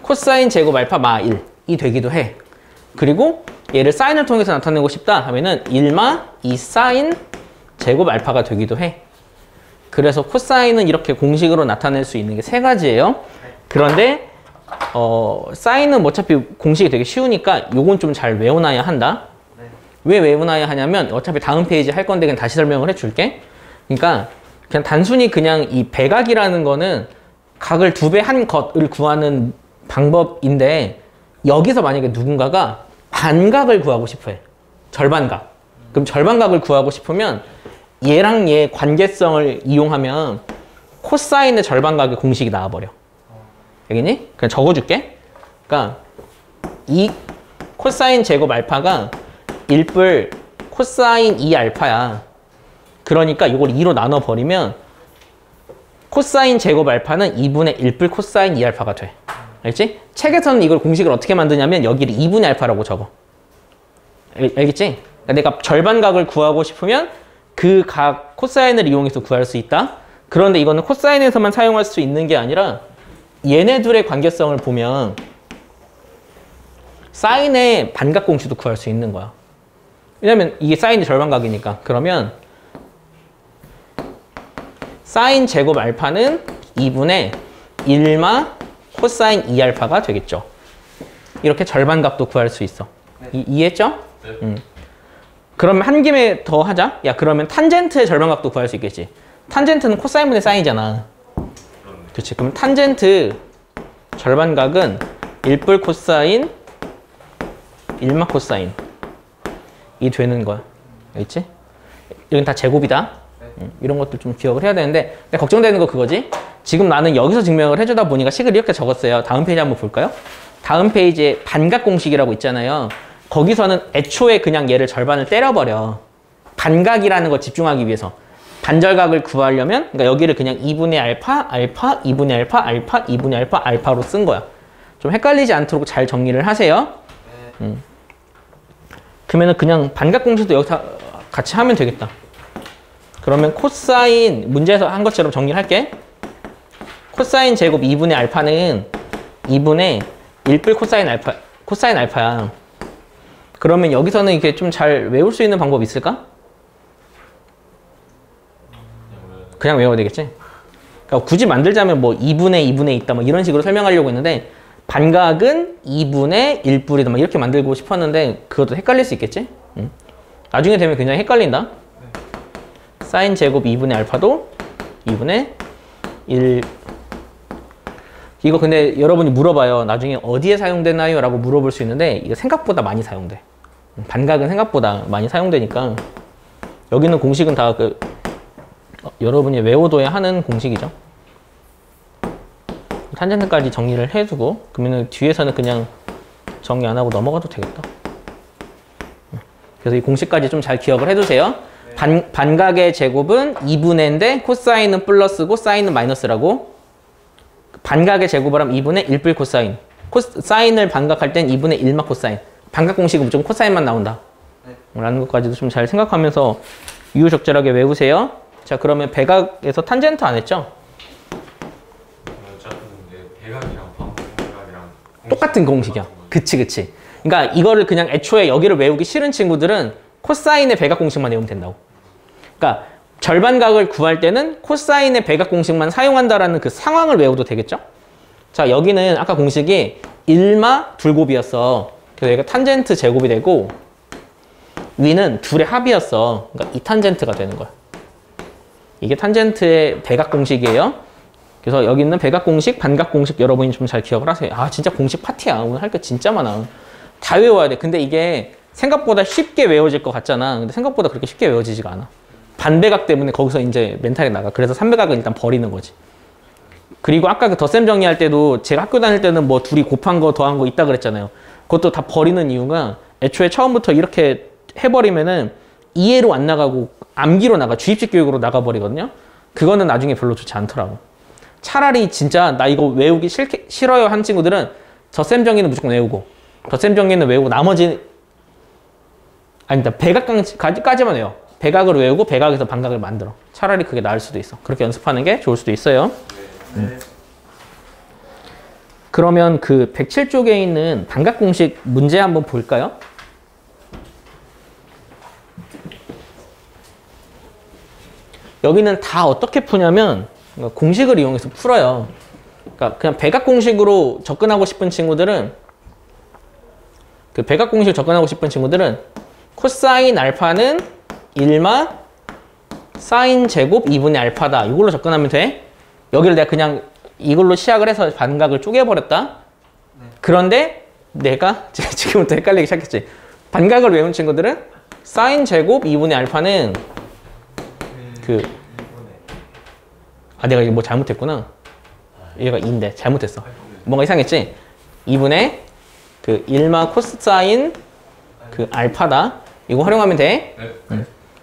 코사인 제곱 알파 마 1이 되기도 해. 그리고 얘를 사인을 통해서 나타내고 싶다 하면은 1마 2 사인 제곱 알파가 되기도 해. 그래서 코사인은 이렇게 공식으로 나타낼 수 있는 게 3가지예요. 그런데 사인은 어차피 공식이 되게 쉬우니까 요건 좀 잘 외워놔야 한다. 왜 외워놔야 하냐면 어차피 다음 페이지 할 건데 그냥 다시 설명을 해줄게. 그러니까 그냥 단순히 그냥 이 배각이라는 거는 각을 2배 한 것을 구하는 방법인데 여기서 만약에 누군가가 반각을 구하고 싶어 해. 절반각. 그럼 절반각을 구하고 싶으면 얘랑 얘 관계성을 이용하면 코사인의 절반각의 공식이 나와버려. 알겠니? 그냥 적어줄게. 그러니까 이 코사인 제곱 알파가 1뿔 코사인 2알파야. 그러니까 이걸 2로 나눠버리면 코사인 제곱 알파는 2분의 1뿔 코사인 2알파가 돼. 알겠지? 책에서는 이걸 공식을 어떻게 만드냐면 여기를 2분의 알파라고 적어. 알겠지? 그러니까 내가 절반각을 구하고 싶으면 그 각 코사인을 이용해서 구할 수 있다. 그런데 이거는 코사인에서만 사용할 수 있는 게 아니라 얘네 둘의 관계성을 보면 사인의 반각 공식도 구할 수 있는 거야. 왜냐면 이게 사인의 절반각이니까. 그러면 사인 제곱 알파는 2분의 1마 코사인 2알파가 되겠죠. 이렇게 절반각도 구할 수 있어. 이해했죠? 네. 그러면 한 김에 더 하자. 야, 그러면 탄젠트의 절반각도 구할 수 있겠지. 탄젠트는 코사인분의 사인이잖아. 그렇지. 그럼 탄젠트 절반각은 1뿔 코사인 1마 코사인 이 되는 거야. 알겠지? 여긴 다 제곱이다. 이런 것들 좀 기억을 해야 되는데 근데 걱정되는 거 그거지? 지금 나는 여기서 증명을 해주다 보니까 식을 이렇게 적었어요. 다음 페이지 한번 볼까요? 다음 페이지에 반각 공식이라고 있잖아요. 거기서는 애초에 그냥 얘를 절반을 때려버려. 반각이라는 거 집중하기 위해서. 반절각을 구하려면 그러니까 여기를 그냥 2분의 알파, 알파, 2분의 알파, 알파, 2분의 알파, 알파로 쓴 거야. 좀 헷갈리지 않도록 잘 정리를 하세요. 그러면은 그냥 반각 공식도 여기서 같이 하면 되겠다. 그러면 코사인 문제에서 한 것처럼 정리를 할게. 코사인 제곱 2분의 알파는 2분의 1뿔 코사인 알파야. 그러면 여기서는 이렇게 좀 잘 외울 수 있는 방법이 있을까? 그냥 외워야 되겠지? 그러니까 굳이 만들자면 뭐 2분의 2분의 있다 뭐 이런 식으로 설명하려고 했는데 반각은 2분의 1뿔이다 막 이렇게 만들고 싶었는데 그것도 헷갈릴 수 있겠지? 나중에 되면 굉장히 헷갈린다. 사인 제곱 2분의 알파도 2분의 1. 이거 근데 여러분이 물어봐요. 나중에 어디에 사용되나요? 라고 물어볼 수 있는데 이거 생각보다 많이 사용돼. 반각은 생각보다 많이 사용되니까 여기는 공식은 다 여러분이 외워둬야 하는 공식이죠. 탄젠트까지 정리를 해두고 그러면 뒤에서는 그냥 정리 안 하고 넘어가도 되겠다. 그래서 이 공식까지 좀 잘 기억을 해두세요. 반각의 제곱은 2분의인데 코사인은 플러스고 사인은 마이너스라고. 반각의 제곱을 하면 2분의 1뿔 코사인. 사인을 반각할 땐 2분의 1마 코사인. 반각 공식은 무조건 코사인만 나온다. 라는 것까지도 좀 잘 생각하면서 유유적절하게 외우세요. 자, 그러면 백악에서 탄젠트 안 했죠? 백악이랑 반각이랑 똑같은 공식이야. 그치. 그러니까 이거를 그냥 애초에 여기를 외우기 싫은 친구들은 코사인의 백악 공식만 외우면 된다고. 그러니까 절반각을 구할 때는 코사인의 백악 공식만 사용한다라는 그 상황을 외워도 되겠죠? 자, 여기는 아까 공식이 1마 둘곱이었어. 그래서 여기가 탄젠트 제곱이 되고 위는 둘의 합이었어. 그러니까 이 탄젠트가 되는 거야. 이게 탄젠트의 백악 공식이에요. 그래서 여기 있는 백악 공식, 반각 공식 여러분이 좀 잘 기억을 하세요. 아, 진짜 공식 파티야. 오늘 할 거 진짜 많아. 다 외워야 돼. 근데 이게 생각보다 쉽게 외워질 것 같잖아. 근데 생각보다 그렇게 쉽게 외워지지가 않아. 반백악 때문에 거기서 이제 멘탈이 나가. 그래서 3백악은 일단 버리는 거지. 그리고 아까 그 덧셈 정리할 때도 제가 학교 다닐 때는 뭐 둘이 곱한 거 더한 거 있다 그랬잖아요. 그것도 다 버리는 이유가 애초에 처음부터 이렇게 해버리면은 이해로 안 나가고 암기로 나가. 주입식 교육으로 나가버리거든요. 그거는 나중에 별로 좋지 않더라고. 차라리 진짜 나 이거 외우기 싫어요 한 친구들은 덧셈 정리는 무조건 외우고 덧셈 정리는 외우고 나머지 아니다. 백악까지만 외워. 백악을 외우고 백악에서 반각을 만들어. 차라리 그게 나을 수도 있어. 그렇게 연습하는 게 좋을 수도 있어요. 그러면 그 107쪽에 있는 반각 공식 문제 한번 볼까요? 여기는 다 어떻게 푸냐면 공식을 이용해서 풀어요. 그러니까 그냥 백악 공식으로 접근하고 싶은 친구들은 코사인 알파는 1마 사인 제곱 2분의 알파다. 이걸로 접근하면 돼. 여기를 내가 그냥 이걸로 시작을 해서 반각을 쪼개버렸다. 그런데 내가 지금부터 헷갈리기 시작했지. 반각을 외운 친구들은 사인 제곱 2분의 알파는 내가 이거 뭐 잘못했구나. 얘가 2인데 잘못했어. 뭔가 이상했지? 2분의 1마 코사인 알파다. 이거 활용하면 돼.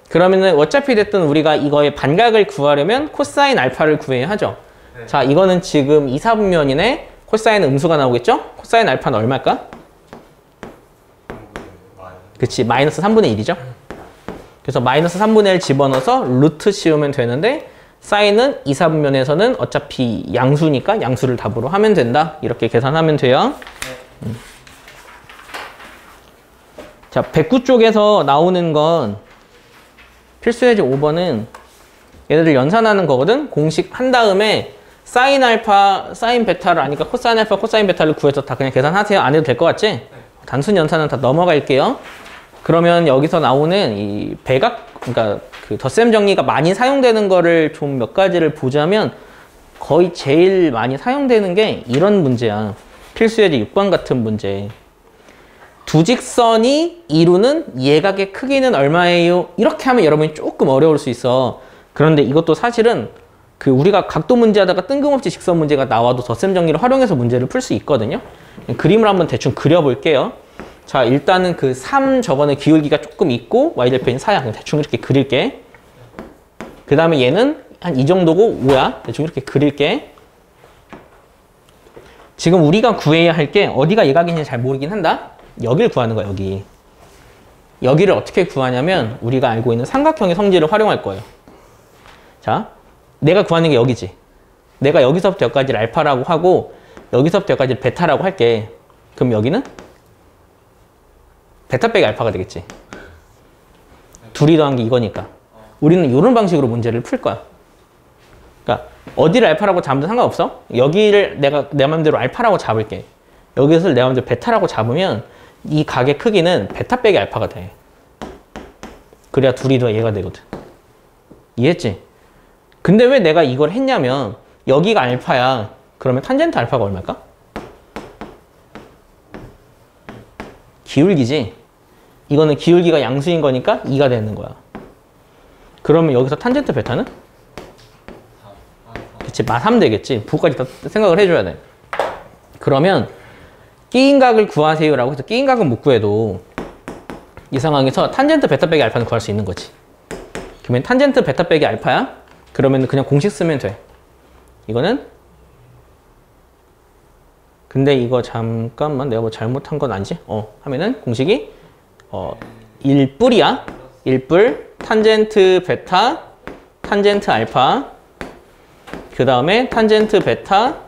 그러면은 어차피 됐든 우리가 이거의 반각을 구하려면 코사인 알파를 구해야 하죠. 자, 이거는 지금 2, 4분면이네. 코사인 음수가 나오겠죠? 코사인 알파는 얼마일까? 그치, 마이너스 3분의 1이죠. 그래서 마이너스 3분의 1 집어넣어서 루트 씌우면 되는데 사인은 2, 4분면에서는 어차피 양수니까 양수를 답으로 하면 된다. 이렇게 계산하면 돼요. 자, 109쪽에서 나오는 건 필수예제 5번은 얘네들 연산하는 거거든. 공식 한 다음에 사인 알파, 사인 베타를 아니까 코사인 알파, 코사인 베타를 구해서 다 그냥 계산하세요. 안 해도 될 것 같지? 단순 연산은 다 넘어갈게요. 그러면 여기서 나오는 이 백악, 그러니까 그 덧셈 정리가 많이 사용되는 거를 좀 몇 가지를 보자면 거의 제일 많이 사용되는 게 이런 문제야. 필수예제 6번 같은 문제. 두 직선이 이루는 예각의 크기는 얼마예요? 이렇게 하면 여러분이 조금 어려울 수 있어. 그런데 이것도 사실은 우리가 각도 문제 하다가 뜬금없이 직선 문제가 나와도 덧셈 정리를 활용해서 문제를 풀 수 있거든요. 그림을 한번 대충 그려볼게요. 자, 일단은 3 저번에 기울기가 조금 있고 y절편이 4야. 그냥 대충 이렇게 그릴게. 그 다음에 얘는 한 이 정도고 5야. 대충 이렇게 그릴게. 지금 우리가 구해야 할 게 어디가 예각인지 잘 모르긴 한다. 여기를 구하는 거야, 여기. 여기를 어떻게 구하냐면 우리가 알고 있는 삼각형의 성질을 활용할 거예요. 자, 내가 구하는 게 여기지. 내가 여기서부터 여기까지를 알파라고 하고 여기서부터 여기까지를 베타라고 할게. 그럼 여기는 베타 빼기 알파가 되겠지. 둘이 더한 게 이거니까. 우리는 이런 방식으로 문제를 풀 거야. 그러니까 어디를 알파라고 잡으면 상관없어. 여기를 내가 내 맘대로 알파라고 잡을게. 여기서 내 맘대로 베타라고 잡으면 이 각의 크기는 베타 빼기 알파가 돼. 그래야 둘이 더 얘가 되거든. 이해했지? 근데 왜 내가 이걸 했냐면 여기가 알파야. 그러면 탄젠트 알파가 얼마일까? 기울기지. 이거는 기울기가 양수인 거니까 2가 되는 거야. 그러면 여기서 탄젠트 베타는? 그치, 마3 되겠지. 부까지 다 생각을 해줘야 돼. 그러면 끼인 각을 구하세요라고 해서 끼인 각은 못 구해도 이 상황에서 탄젠트 베타 빼기 알파는 구할 수 있는 거지. 그러면 탄젠트 베타 빼기 알파야? 그러면 그냥 공식 쓰면 돼. 이거는 근데 이거 잠깐만 내가 뭐 잘못한 건 아니지? 하면은 공식이 1뿔이야. 1뿔 탄젠트 베타 탄젠트 알파 그 다음에 탄젠트 베타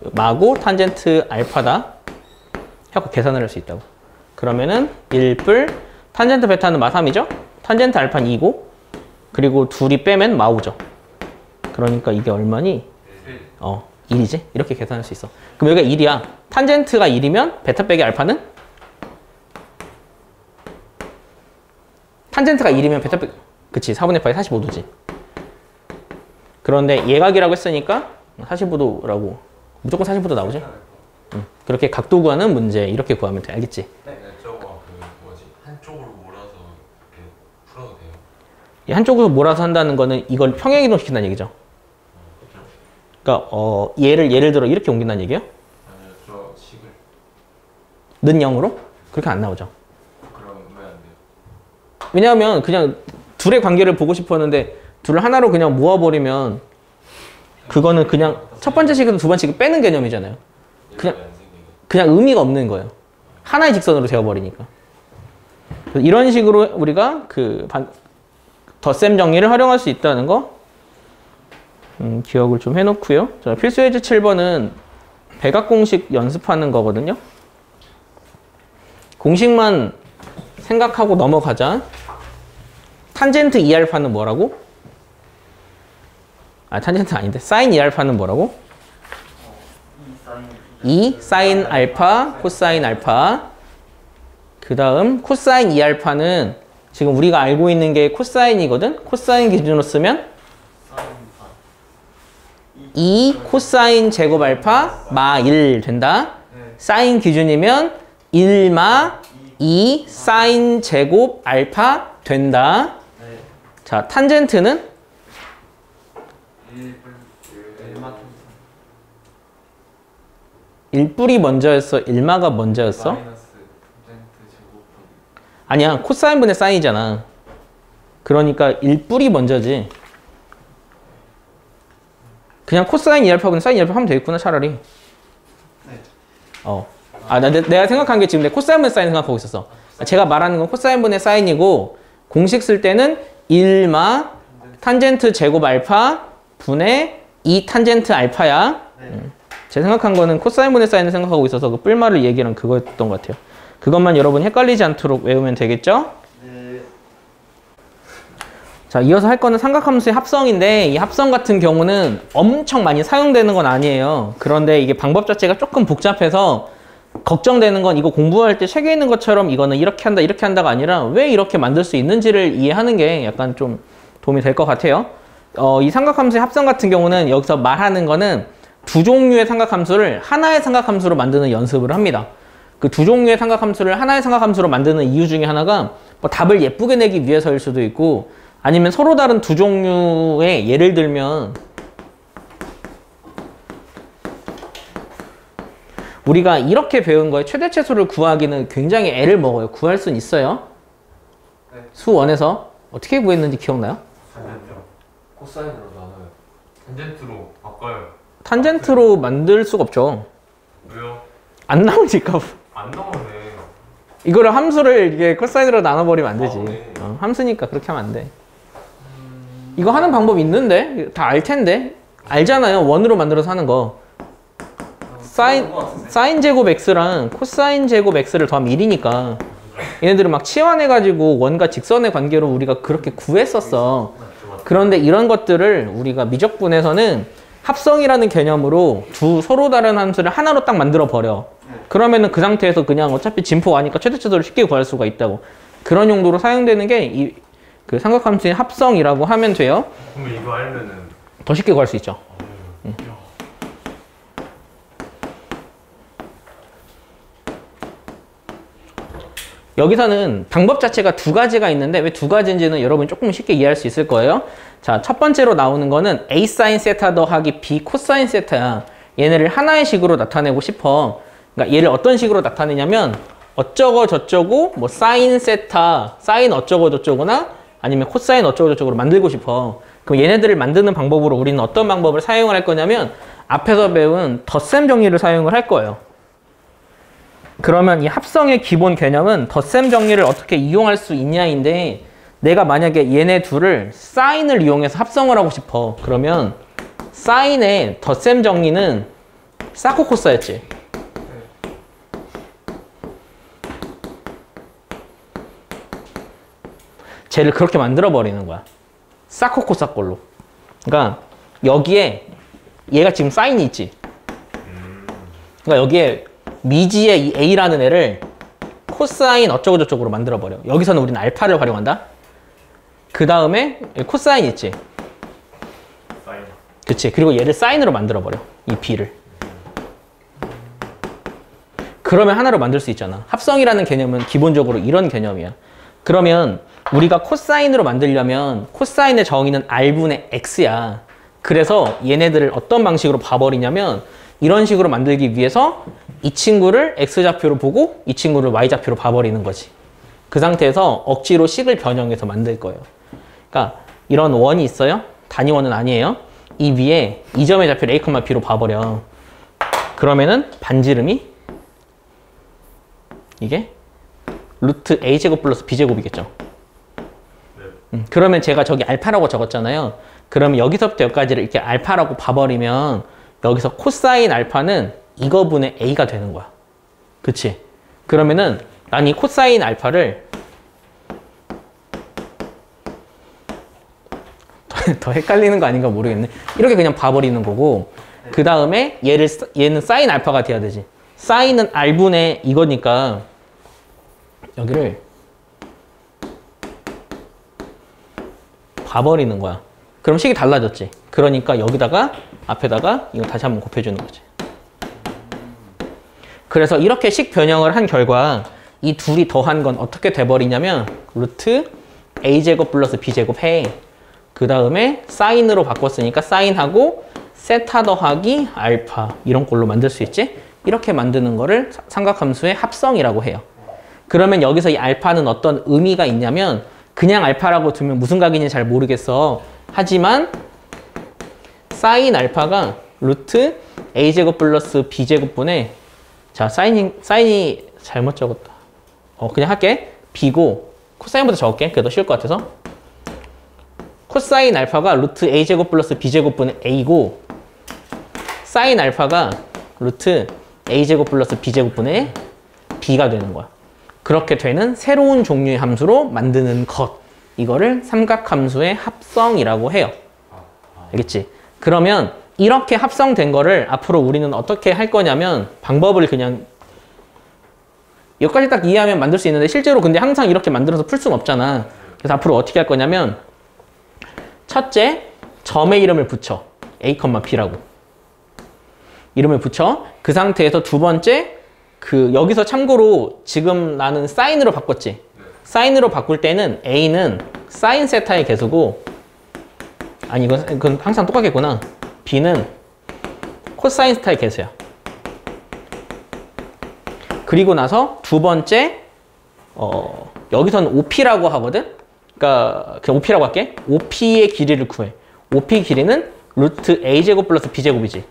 마고 탄젠트 알파다 하고 계산을 할 수 있다고. 그러면은 1뿔 탄젠트 베타는 마3이죠? 탄젠트 알파는 2고 그리고 둘이 빼면 마5죠. 그러니까 이게 얼마니? 1이지? 이렇게 계산할 수 있어. 그럼 여기가 1이야. 탄젠트가 1이면 베타 빼기 알파는? 탄젠트가 1이면 베타 빼기 그치 4분의 파이 45도지. 그런데 예각이라고 했으니까 45도라고 무조건 45도 나오지? 그렇게 각도 구하는 문제 이렇게 구하면 돼. 알겠지? 네, 저거 그 뭐지? 한쪽으로 몰아서 이렇게 풀어도 돼요? 이 한쪽으로 몰아서 한다는 거는 이걸 평행 이동시킨다는 얘기죠. 그러니까 예를 들어 이렇게 옮긴다는 얘기예요? 아니요, 저 식을. 는 0으로? 그렇게 안 나오죠. 그럼 왜 안 돼요? 왜냐하면 그냥 둘의 관계를 보고 싶었는데 둘을 하나로 그냥 모아버리면 그거는 그냥 첫 번째 식에서 두 번째 식을 빼는 개념이잖아요. 그냥 의미가 없는 거예요. 하나의 직선으로 되어버리니까. 이런 식으로 우리가 그 덧셈 정리를 활용할 수 있다는 거 기억을 좀 해놓고요. 자, 필수 예제 7번은 백악 공식 연습하는 거거든요. 공식만 생각하고 넘어가자. 탄젠트 2알파는 뭐라고? 탄젠트 아닌데 사인 2알파는 뭐라고? 2 사인 알파 코사인 알파. 그 다음 코사인 2알파는 지금 우리가 알고 있는 게 코사인이거든. 코사인 기준으로 쓰면 2 코사인 제곱 알파 마 1 된다. 사인 기준이면 1마 2 사인 제곱 알파 된다. 자, 탄젠트는 1뿔이 먼저였어? 1마가 먼저였어? 아니야, 코사인분의 사인이잖아. 그러니까 1뿔이 먼저지. 그냥 코사인 2알파분의 사인 2알파 하면 되겠구나, 차라리. 내가 생각한 게 지금 내 코사인분의 사인 생각하고 있었어. 제가 말하는 건 코사인분의 사인이고 공식 쓸 때는 1마 탄젠트 제곱 알파 분의 2 탄젠트 알파야. 제가 생각한 거는 코사인분의 사인을 생각하고 있어서 그 뿔말을 얘기한 그거였던 것 같아요. 그것만 여러분 헷갈리지 않도록 외우면 되겠죠? 자, 이어서 할 거는 삼각함수의 합성인데 이 합성 같은 경우는 엄청 많이 사용되는 건 아니에요. 그런데 이게 방법 자체가 조금 복잡해서 걱정되는 건 이거 공부할 때 책에 있는 것처럼 이거는 이렇게 한다 이렇게 한다가 아니라 왜 이렇게 만들 수 있는지를 이해하는 게 약간 좀 도움이 될 것 같아요. 이 삼각함수의 합성 같은 경우는 여기서 말하는 거는 두 종류의 삼각함수를 하나의 삼각함수로 만드는 연습을 합니다. 그 두 종류의 삼각함수를 하나의 삼각함수로 만드는 이유 중에 하나가 뭐 답을 예쁘게 내기 위해서일 수도 있고 아니면 서로 다른 두 종류의 예를 들면 우리가 이렇게 배운 거에 최대체수를 구하기는 굉장히 애를 먹어요. 구할 수는 있어요. 수1에서 어떻게 구했는지 기억나요? 코사인으로 나눠요. 탄젠트로 바꿔요. 탄젠트로 만들 수가 없죠. 왜요? 안 나오니까. 안 나오네. 이거를 함수를 이게 코사인으로 나눠버리면 안 되지. 네. 함수니까 그렇게 하면 안 돼. 이거 하는 방법 있는데? 다 알 텐데? 알잖아요. 원으로 만들어서 하는 거. 사인 제곱 x랑 코사인 제곱 x를 더하면 1이니까 얘네들을 막 치환해가지고 원과 직선의 관계로 우리가 그렇게 구했었어. 그런데 이런 것들을 우리가 미적분에서는 합성이라는 개념으로 두 서로 다른 함수를 하나로 딱 만들어 버려. 그러면은 그 상태에서 그냥 어차피 진포 아니까 최대치도를 쉽게 구할 수가 있다고. 그런 용도로 사용되는 게 이 그 삼각함수의 합성이라고 하면 돼요. 그럼 이거 알면은 더 쉽게 구할 수 있죠. 여기서는 방법 자체가 두 가지가 있는데 왜 두 가지인지는 여러분이 조금 쉽게 이해할 수 있을 거예요. 자, 첫 번째로 나오는 거는 A 사인 세타 더하기 B 코사인 세타야. 얘네를 하나의 식으로 나타내고 싶어. 그러니까 얘를 어떤 식으로 나타내냐면 어쩌고 저쩌고 뭐 사인 세타, 사인 어쩌고 저쩌고나 아니면 코사인 어쩌고 저쩌고로 만들고 싶어. 그럼 얘네들을 만드는 방법으로 우리는 어떤 방법을 사용을 할 거냐면 앞에서 배운 덧셈 정리를 사용을 할 거예요. 그러면 이 합성의 기본 개념은 덧셈 정리를 어떻게 이용할 수 있냐인데 내가 만약에 얘네 둘을 사인을 이용해서 합성을 하고 싶어. 그러면 사인의 덧셈 정리는 사코 코사였지. 쟤를 그렇게 만들어 버리는 거야. 사코 코사 꼴로. 그러니까 여기에 얘가 지금 사인이 있지. 그러니까 여기에 미지의 이 A라는 애를 코사인 어쩌고 저쩌고로 만들어 버려. 여기서는 우리는 알파를 활용한다. 그 다음에 코사인 있지. 사인. 그치. 그리고 얘를 사인으로 만들어 버려. 이 B를. 그러면 하나로 만들 수 있잖아. 합성이라는 개념은 기본적으로 이런 개념이야. 그러면 우리가 코사인으로 만들려면 코사인의 정의는 R분의 X야. 그래서 얘네들을 어떤 방식으로 봐버리냐면 이런 식으로 만들기 위해서 이 친구를 X좌표로 보고 이 친구를 Y좌표로 봐버리는 거지. 그 상태에서 억지로 식을 변형해서 만들 거예요. 그러니까 이런 원이 있어요. 단위원은 아니에요. 이 위에 이 점의 좌표를 A, B로 봐버려. 그러면은 반지름이 이게 루트 A제곱 플러스 B제곱이겠죠. 그러면 제가 저기 알파라고 적었잖아요. 그러면 여기서부터 여기까지를 이렇게 알파라고 봐버리면 여기서 코사인 알파는 이거분의 A가 되는 거야. 그치? 그러면은 난 이 코사인 알파를 더 헷갈리는 거 아닌가 모르겠네. 이렇게 그냥 봐버리는 거고 그 다음에 얘는 사인 알파가 돼야 되지. 사인은 R분의 이거니까 여기를 봐버리는 거야. 그럼 식이 달라졌지. 그러니까 여기다가 앞에다가 이거 다시 한번 곱해주는 거지. 그래서 이렇게 식 변형을 한 결과 이 둘이 더한 건 어떻게 돼버리냐면 루트 A제곱 플러스 B제곱 해. 그 다음에 사인으로 바꿨으니까 사인하고 세타 더하기 알파 이런 꼴로 만들 수 있지. 이렇게 만드는 거를 삼각함수의 합성이라고 해요. 그러면 여기서 이 알파는 어떤 의미가 있냐면 그냥 알파라고 두면 무슨 각인지 잘 모르겠어. 하지만 사인 알파가 루트 A제곱 플러스 B제곱분의 자 사인이 잘못 적었다. 그냥 할게. B고 코사인부터 적을게. 그게 더 쉬울 것 같아서. 코사인 알파가 루트 A제곱 플러스 B제곱분의 A고 사인 알파가 루트 A제곱 플러스 B제곱분의 B가 되는 거야. 그렇게 되는 새로운 종류의 함수로 만드는 것. 이거를 삼각함수의 합성이라고 해요. 알겠지? 그러면 이렇게 합성된 거를 앞으로 우리는 어떻게 할 거냐면 방법을 그냥 여기까지 딱 이해하면 만들 수 있는데 실제로 근데 항상 이렇게 만들어서 풀 수는 없잖아. 그래서 앞으로 어떻게 할 거냐면 첫째, 점의 이름을 붙여. A, B라고. 이름을 붙여. 그 상태에서 두 번째, 여기서 참고로 지금 나는 사인으로 바꿨지. 사인으로 바꿀 때는 A는 사인 세타의 개수고 아니 이건 항상 똑같겠구나. B는 코사인 세타의 개수야. 그리고 나서 두 번째 여기서는 OP라고 하거든. 그러니까 그냥 OP라고 할게. OP의 길이를 구해. OP 길이는 루트 A제곱 플러스 B제곱이지.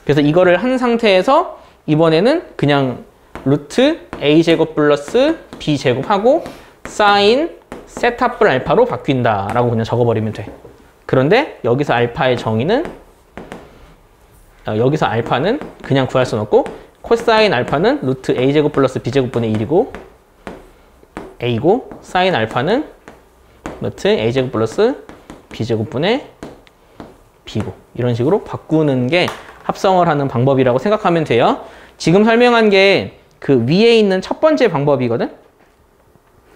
그래서 이거를 한 상태에서 이번에는 그냥 루트 A제곱 플러스 B제곱하고 사인 세타 뿔 알파로 바뀐다 라고 그냥 적어버리면 돼. 그런데 여기서 알파의 정의는 여기서 알파는 그냥 구할 수는 없고 코사인 알파는 루트 A제곱 플러스 B제곱분의 1이고 a고 사인 알파는 루트 a제곱 플러스 b제곱분의 b고 이런 식으로 바꾸는 게 합성을 하는 방법이라고 생각하면 돼요. 지금 설명한 게 그 위에 있는 첫 번째 방법이거든.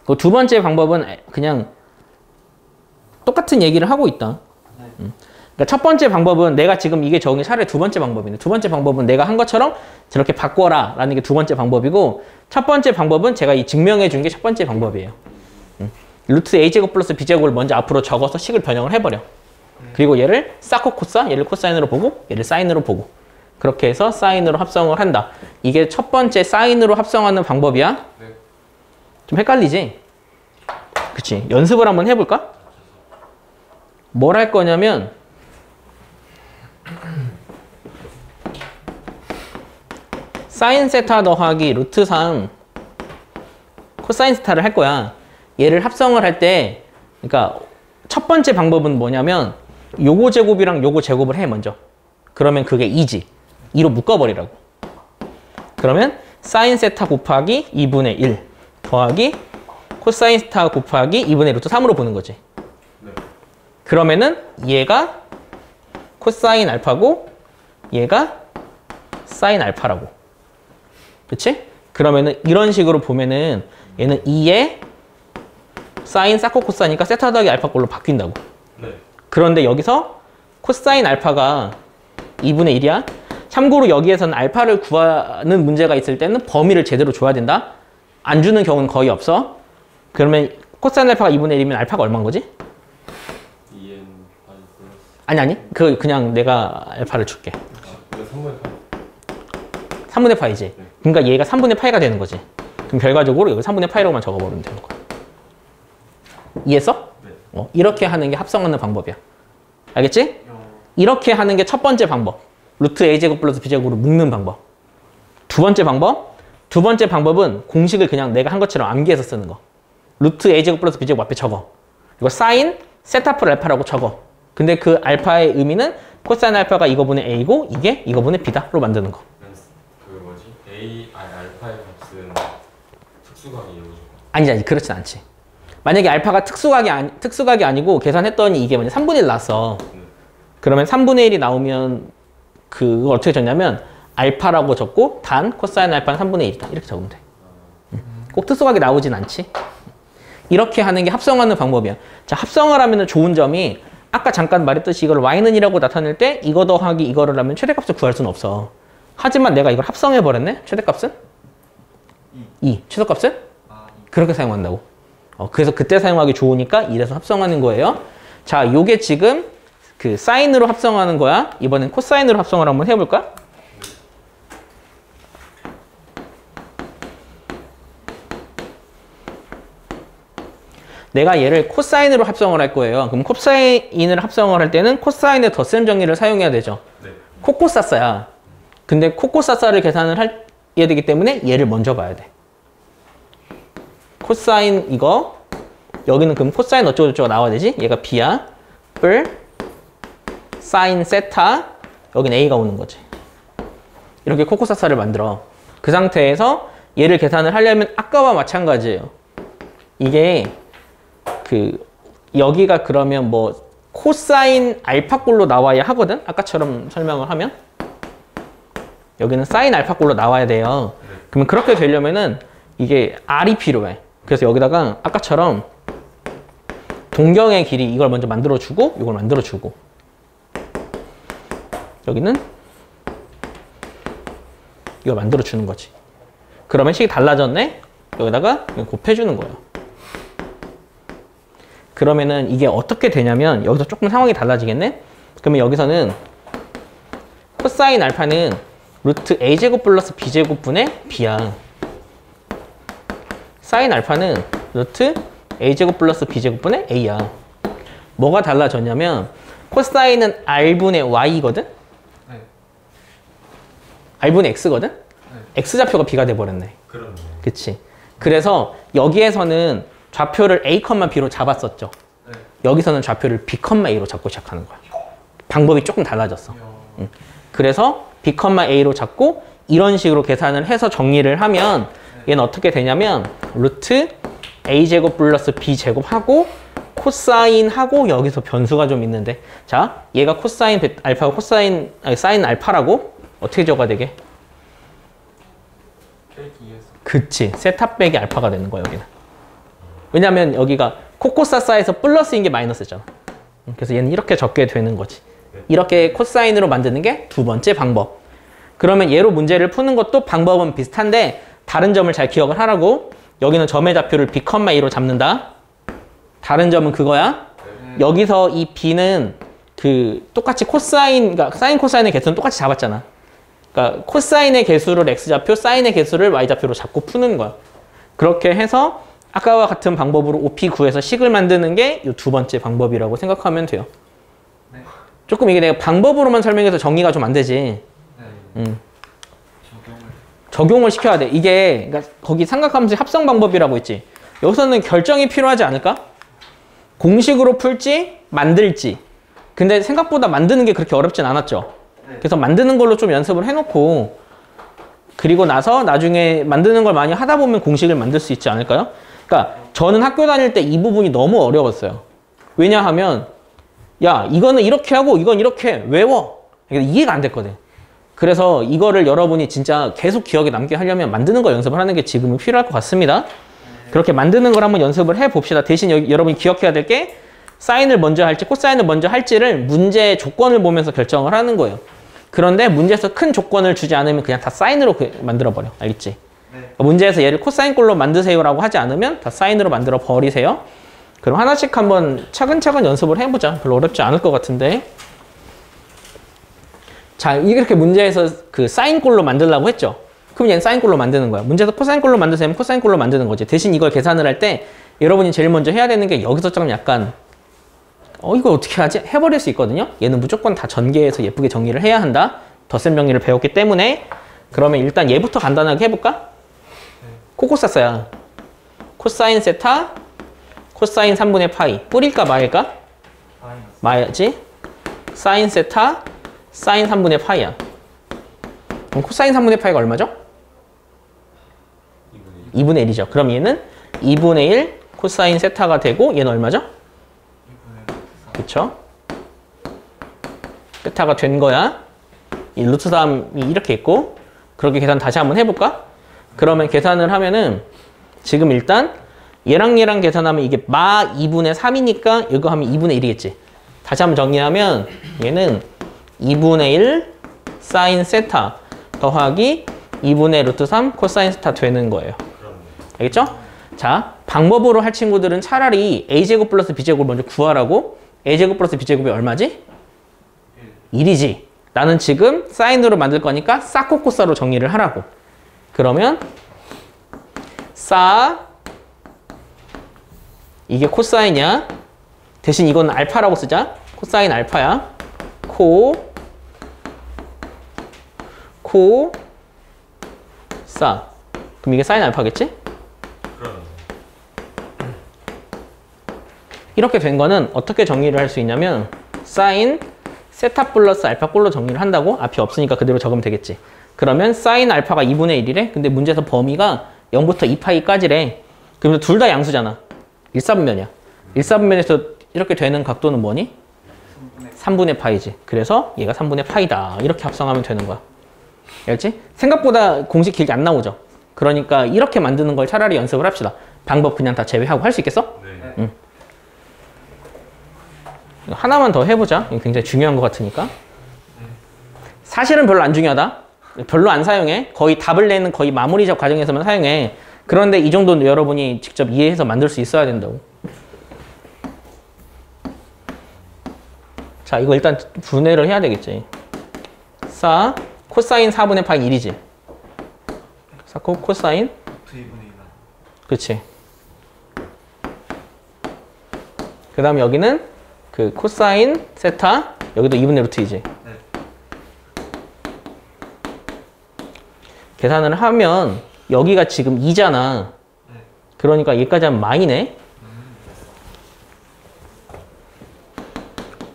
그 두 번째 방법은 그냥 똑같은 얘기를 하고 있다. 그러니까 첫 번째 방법은 내가 지금 이게 적은 게 차라리 두 번째 방법이네. 두 번째 방법은 내가 한 것처럼 저렇게 바꿔라 라는 게 두 번째 방법이고 첫 번째 방법은 제가 이 증명해 준 게 첫 번째 방법이에요. 루트 a제곱 플러스 b제곱을 먼저 앞으로 적어서 식을 변형을 해버려. 그리고 얘를 사코 코사, 얘를 코사인으로 보고 얘를 사인으로 보고 그렇게 해서 사인으로 합성을 한다. 이게 첫 번째 사인으로 합성하는 방법이야. 네. 좀 헷갈리지? 그치? 연습을 한번 해볼까? 뭘 할 거냐면 사인 세타 더하기 루트 3 코사인 세타를 할 거야. 얘를 합성을 할 때 그러니까 첫 번째 방법은 뭐냐면 요거 제곱이랑 요거 제곱을 해 먼저. 그러면 그게 2지. 2로 묶어버리라고. 그러면 사인 세타 곱하기 2분의 1 더하기 코사인 세타 곱하기 2분의 루트 3으로 보는 거지. 네. 그러면은 얘가 코사인 알파고 얘가 사인 알파라고. 그치? 그러면은 이런 식으로 보면은 얘는 2에 사인 사코 코사니까 세타 더하기 알파 꼴로 바뀐다고. 네. 그런데 여기서 코사인 알파가 2분의 1이야. 참고로 여기에서는 알파를 구하는 문제가 있을 때는 범위를 제대로 줘야 된다. 안 주는 경우는 거의 없어. 그러면 코사인 알파가 2분의 1이면 알파가 얼마인 거지? 2n 파이 플러스. 아니. 그냥 내가 알파를 줄게. 이거 3분의 8. 3분의 파이지. 네. 그러니까 얘가 3분의 파이가 되는 거지. 그럼 결과적으로 여기 3분의 파이로만 적어버리면 되는 거야. 이해했어? 네. 이렇게 하는 게 합성하는 방법이야. 알겠지? 이렇게 하는 게 첫 번째 방법. 루트 a제곱 플러스 b제곱으로 묶는 방법. 두 번째 방법은 공식을 그냥 내가 한 것처럼 암기해서 쓰는 거. 루트 a제곱 플러스 b제곱 앞에 적어. 이거 사인 세타풀 알파라고 적어. 근데 그 알파의 의미는 코사인 알파가 이거분의 a고 이게 이거분의 b다로 만드는 거. 그 뭐지? 알파의 값은 특수각이 이루어져. 아니지 그렇진 않지. 만약에 알파가 특수각이 아니고 계산했더니 이게 뭐냐 3분의 1 나왔어. 그러면 3분의 1이 나오면 그걸 어떻게 적냐면 알파라고 적고 단 코사인 알파는 3분의 1이다 이렇게 적으면 돼. 꼭 특수각이 나오진 않지. 이렇게 하는 게 합성하는 방법이야. 자, 합성을 하면 좋은 점이 아까 잠깐 말했듯이 이걸 y는 2라고 나타낼 때 이거 더하기 이거를 하면 최대값을 구할 수는 없어. 하지만 내가 이걸 합성해버렸네. 최대값은? 2. 최소값은? 그렇게 사용한다고. 그래서 그때 사용하기 좋으니까 이래서 합성하는 거예요. 자, 요게 지금 그 사인으로 합성하는 거야. 이번엔 코사인으로 합성을 한번 해볼까? 내가 얘를 코사인으로 합성을 할 거예요. 그럼 코사인을 합성을 할 때는 코사인의 덧셈 정리를 사용해야 되죠. 네. 코코사사야. 근데 코코사사를 계산을 해야 되기 때문에 얘를 먼저 봐야 돼. 코사인 이거 여기는 그럼 코사인 어쩌고저쩌고 나와야 되지? 얘가 b야. 뿔 사인 세타 여긴 a가 오는 거지. 이렇게 코코사사를 만들어. 그 상태에서 얘를 계산을 하려면 아까와 마찬가지예요. 이게 여기가 그러면 뭐 코사인 알파꼴로 나와야 하거든? 아까처럼 설명을 하면 여기는 사인 알파꼴로 나와야 돼요. 그러면 그렇게 되려면은 이게 r이 필요해. 그래서 여기다가 아까처럼 동경의 길이 이걸 먼저 만들어주고 이걸 만들어주고 여기는 이걸 만들어주는 거지. 그러면 식이 달라졌네? 여기다가 곱해주는 거예요. 그러면은 이게 어떻게 되냐면 여기서 조금 상황이 달라지겠네? 그러면 여기서는 코사인 알파는 루트 a제곱 플러스 b제곱분의 b야. 사인 알파는 루트 a제곱 플러스 b제곱분의 a야. 뭐가 달라졌냐면 코사인은 r분의 y거든? 네. r분의 x거든? x좌표가 b가 돼버렸네. 그렇네. 그치? 그래서 여기에서는 좌표를 a, b로 잡았었죠. 네. 여기서는 좌표를 b, a로 잡고 시작하는 거야. 방법이 조금 달라졌어. 그래서 b, a로 잡고 이런 식으로 계산을 해서 정리를 하면 얘는 어떻게 되냐면 루트 a제곱 플러스 b제곱 하고 코사인 하고 여기서 변수가 좀 있는데 자 얘가 코사인 알파고 코사인 아니 사인 알파라고 어떻게 적어야 되게? 그치 세타 빼기 알파가 되는 거야 여기는. 왜냐면 여기가 코코사사에서 플러스인 게 마이너스잖아. 그래서 얘는 이렇게 적게 되는 거지. 이렇게 코사인으로 만드는 게 두 번째 방법. 그러면 얘로 문제를 푸는 것도 방법은 비슷한데 다른 점을 잘 기억을 하라고. 여기는 점의 좌표를 b, a로 잡는다. 다른 점은 그거야. 여기서 이 b는 그 똑같이 코사인, 그러니까 사인 코사인의 개수는 똑같이 잡았잖아. 그러니까 코사인의 개수를 x좌표, 사인의 개수를 y좌표로 잡고 푸는 거야. 그렇게 해서 아까와 같은 방법으로 OP 구해서 식을 만드는 게 이 두 번째 방법이라고 생각하면 돼요. 네. 조금 이게 내가 방법으로만 설명해서 정리가 좀 안 되지. 네. 적용을 시켜야 돼. 이게 그러니까 거기 삼각함수 합성 방법이라고 있지. 여기서는 결정이 필요하지 않을까? 공식으로 풀지 만들지. 근데 생각보다 만드는 게 그렇게 어렵진 않았죠. 네. 그래서 만드는 걸로 좀 연습을 해놓고 그리고 나서 나중에 만드는 걸 많이 하다 보면 공식을 만들 수 있지 않을까요? 그러니까 저는 학교 다닐 때 이 부분이 너무 어려웠어요. 왜냐하면 야 이거는 이렇게 하고 이건 이렇게 외워. 그러니까 이해가 안 됐거든. 그래서 이거를 여러분이 진짜 계속 기억에 남게 하려면 만드는 거 연습을 하는 게 지금은 필요할 것 같습니다. 그렇게 만드는 걸 한번 연습을 해봅시다. 대신 여러분이 기억해야 될 게 사인을 먼저 할지 코사인을 먼저 할지를 문제 조건을 보면서 결정을 하는 거예요. 그런데 문제에서 큰 조건을 주지 않으면 그냥 다 사인으로 만들어버려. 알겠지? 네. 문제에서 얘를 코사인꼴로 만드세요라고 하지 않으면 다 사인으로 만들어 버리세요. 그럼 하나씩 한번 차근차근 연습을 해보자. 별로 어렵지 않을 것 같은데. 자, 이렇게 문제에서 그 사인꼴로 만들려고 했죠. 그럼 얘는 사인꼴로 만드는 거야. 문제에서 코사인꼴로 만드세요. 코사인꼴로 만드는 거지. 대신 이걸 계산을 할 때 여러분이 제일 먼저 해야 되는 게 여기서 좀 약간 이거 어떻게 하지? 해버릴 수 있거든요. 얘는 무조건 다 전개해서 예쁘게 정리를 해야 한다. 덧셈 정리를 배웠기 때문에. 그러면 일단 얘부터 간단하게 해볼까? 코코사사야. 코사인 세타, 코사인 3분의 파이. 뿌릴까 말까? 마야지. 사인 세타, 사인 3분의 파이야. 그럼 코사인 3분의 파이가 얼마죠? 2분의 1이죠. 그럼 얘는 2분의 1 코사인 세타가 되고 얘는 얼마죠? 그쵸? 세타가 된 거야. 이 루트 3이 이렇게 있고 그렇게 계산 다시 한번 해볼까? 그러면 계산을 하면은 지금 일단 얘랑 얘랑 계산하면 이게 마 2분의 3이니까 이거 하면 2분의 1이겠지. 다시 한번 정리하면 얘는 2분의 1 사인 세타 더하기 2분의 루트 3 코사인 세타 되는 거예요. 알겠죠? 자, 방법으로 할 친구들은 차라리 a제곱 플러스 b제곱을 먼저 구하라고. a제곱 플러스 b제곱이 얼마지? 1이지. 나는 지금 사인으로 만들 거니까 사코코사로 정리를 하라고. 그러면 사 이게 코사인이야. 대신 이건 알파라고 쓰자. 코사인 알파야. 사. 그럼 이게 사인 알파겠지? 이렇게 된 거는 어떻게 정리를 할 수 있냐면 사인 세타 플러스 알파 꼴로 정리를 한다고. 앞이 없으니까 그대로 적으면 되겠지. 그러면 사인 알파가 2분의 1이래. 근데 문제에서 범위가 0부터 2파이까지래. 그러면 둘 다 양수잖아. 1사분면이야. 1사분면에서 이렇게 되는 각도는 뭐니? 3분의 파이지. 그래서 얘가 3분의 파이다. 이렇게 합성하면 되는 거야. 알겠지? 생각보다 공식 길게 안 나오죠. 그러니까 이렇게 만드는 걸 차라리 연습을 합시다. 방법 그냥 다 제외하고 할 수 있겠어? 네. 응. 하나만 더 해보자. 이거 굉장히 중요한 것 같으니까. 사실은 별로 안 중요하다. 별로 안 사용해. 거의 답을 내는 거의 마무리적 과정에서만 사용해. 그런데 이 정도는 여러분이 직접 이해해서 만들 수 있어야 된다고. 자, 이거 일단 분해를 해야 되겠지. 코사인 4분의 파이 1이지. 코사인? 그렇지. 그 다음 여기는 그 코사인 세타, 여기도 2분의 루트이지. 네. 계산을 하면 여기가 지금 2잖아. 네. 그러니까 얘까지 하면 마이네.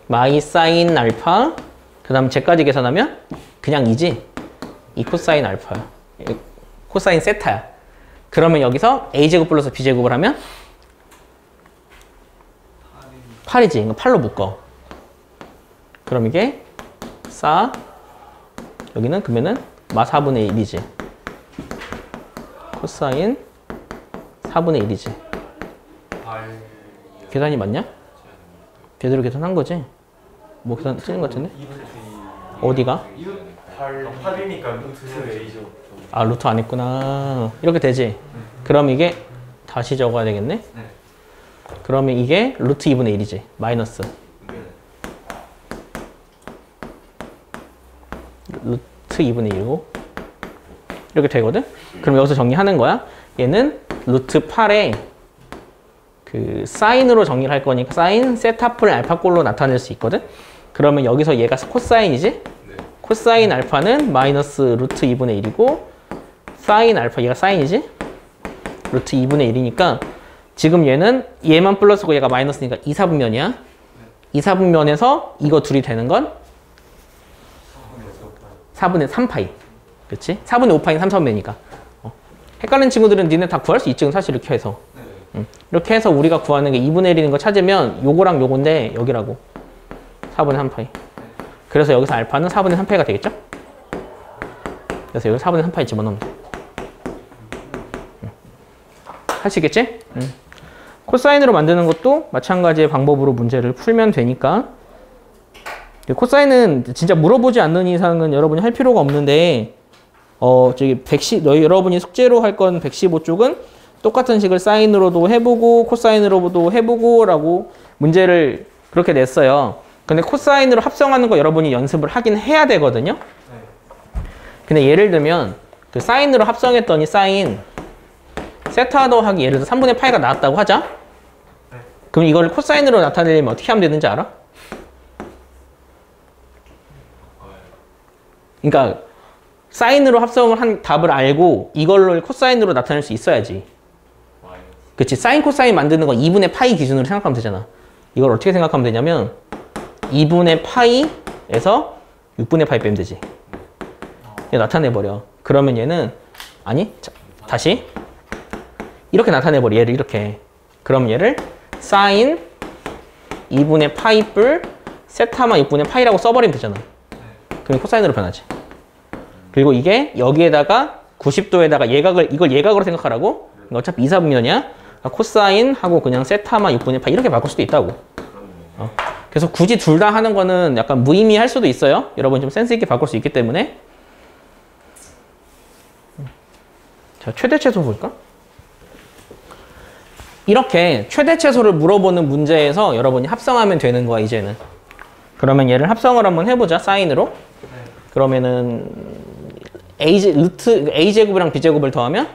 마이 사인 알파. 그 다음 쟤까지 계산하면 그냥 2지. 2 코사인 알파야. 코사인 세타야. 그러면 여기서 a제곱 플러스 b제곱을 하면 8이지. 이거 8로 묶어. 그럼 이게 싸 여기는 그러면은 마 4분의 1이지. 코사인 4분의 1이지. 계산이 맞냐? 제대로 계산한 거지? 뭐 계산 틀린 것 같은데? 어디가? 8이니까 루트 A죠. 아 루트 안 했구나. 이렇게 되지? 그럼 이게 다시 적어야 되겠네? 네. 그러면 이게 루트 2분의 1이지. 마이너스 루트 2분의 1이고 이렇게 되거든? 그럼 여기서 정리하는 거야. 얘는 루트 8에 그 사인으로 정리를 할 거니까 사인 세타플 알파꼴로 나타낼 수 있거든? 그러면 여기서 얘가 코사인이지? 네. 코사인 알파는 마이너스 루트 2분의 1이고 사인 알파 얘가 사인이지? 루트 2분의 1이니까 지금 얘만 플러스고 얘가 마이너스니까 2사분면이야. 2사분면에서 이거 둘이 되는 건 4분의 3파이. 그치? 4분의 5파이 3사분면이니까. 헷갈리는 친구들은 니네 다 구할 수 있지. 사실 이렇게 해서. 이렇게 해서 우리가 구하는 게 2분의 1인 거 찾으면 요거랑 요건데 여기라고. 4분의 3파이. 그래서 여기서 알파는 4분의 3파이가 되겠죠? 그래서 여기 4분의 3파이 집어넣으면 돼. 할 수 있겠지? 코사인으로 만드는 것도 마찬가지의 방법으로 문제를 풀면 되니까. 코사인은 진짜 물어보지 않는 이상은 여러분이 할 필요가 없는데 저기 여러분이 숙제로 할 건 115쪽은 똑같은 식을 사인으로도 해보고 코사인으로도 해보고 라고 문제를 그렇게 냈어요. 근데 코사인으로 합성하는 거 여러분이 연습을 하긴 해야 되거든요. 근데 예를 들면 그 사인으로 합성했더니 사인 세타 더하기 예를 들어 3분의 파이가 나왔다고 하자. 그럼 이걸 코사인으로 나타내려면 어떻게 하면 되는지 알아? 그러니까 사인으로 합성을 한 답을 알고 이걸로 코사인으로 나타낼 수 있어야지. 그치? 사인 코사인 만드는 건 2분의 파이 기준으로 생각하면 되잖아. 이걸 어떻게 생각하면 되냐면 2분의 파이에서 6분의 파이 빼면 되지. 얘 나타내버려. 그러면 얘는 아니 다시 이렇게 나타내버려. 얘를 이렇게. 그럼 얘를 사인 2분의 파이 뿔 세타마 6분의 파이라고 써버리면 되잖아. 그럼 코사인으로 변하지. 그리고 이게 여기에다가 90도에다가 이걸 예각으로 생각하라고. 어차피 2사분면이야. 코사인 하고 그냥 세타마 6분의 파이 이렇게 바꿀 수도 있다고. 그래서 굳이 둘 다 하는 거는 약간 무의미할 수도 있어요. 여러분 좀 센스 있게 바꿀 수 있기 때문에. 자, 최대 최소 볼까? 이렇게 최대 최소를 물어보는 문제에서 여러분이 합성하면 되는 거야, 이제는. 그러면 얘를 합성을 한번 해보자, 사인으로. 그러면은 a제곱이랑 b제곱을 더하면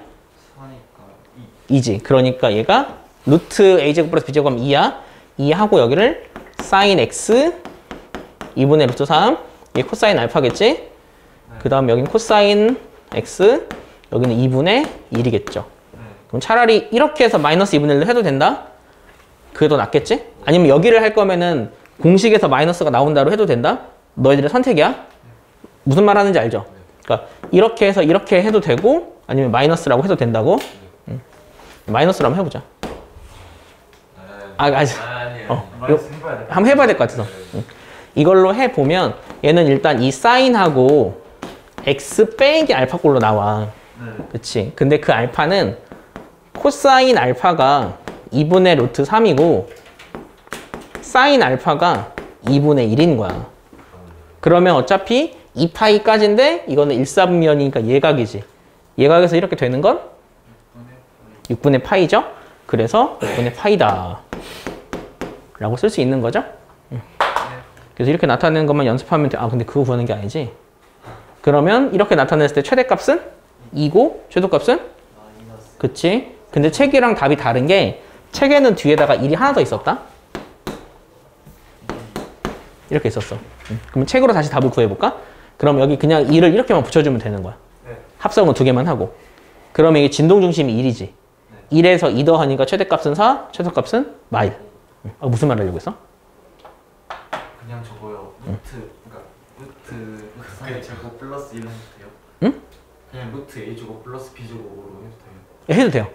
2지. 그러니까 얘가 루트 a제곱 플러스 b제곱 하면 2야. 2하고 여기를 사인 x 2분의 루트 3. 얘 코사인 알파겠지? 그 다음 여기는 코사인 x 여기는 2분의 1이겠죠. 그럼 차라리 이렇게 해서 마이너스 2분의 1로 해도 된다? 그게 더 낫겠지? 아니면 여기를 할 거면은 공식에서 마이너스가 나온다로 해도 된다? 너희들의 선택이야. 무슨 말 하는지 알죠? 그러니까 이렇게 해서 이렇게 해도 되고 아니면 마이너스라고 해도 된다고? 마이너스로 한번 해보자. 한번 해봐야 될 것 같아서. 이걸로 해보면 얘는 일단 이 사인하고 x 빼기 알파꼴로 나와. 그치? 근데 그 알파는 코사인 알파가 2분의 루트 3이고 사인 알파가 2분의 1인 거야. 그러면 어차피 2파이까지인데 이거는 1사분면이니까 예각이지. 예각에서 이렇게 되는 건 6분의 파이죠? 그래서 6분의 파이다 라고 쓸 수 있는 거죠? 그래서 이렇게 나타내는 것만 연습하면 돼. 아 근데 그거 구하는 게 아니지. 그러면 이렇게 나타냈을 때 최대값은 2고 최소값은? 그치? 근데 책이랑 답이 다른 게 책에는 뒤에다가 1이 하나 더 있었다? 이렇게 있었어. 그럼 책으로 다시 답을 구해볼까? 그럼 여기 그냥 2를 이렇게만 붙여주면 되는 거야. 합성은 2개만 하고. 그러면 이게 진동중심이 1이지. 1에서 2 더하니까 최대값은 4, 최소값은 마일. 무슨 말 하려고 했어? 그냥 저거요. 루트 A 제곱 플러스 1 해도 돼요? 응? 그냥 루트 A 제곱 플러스 B 제곱으로 해도 돼요? 해도 돼요.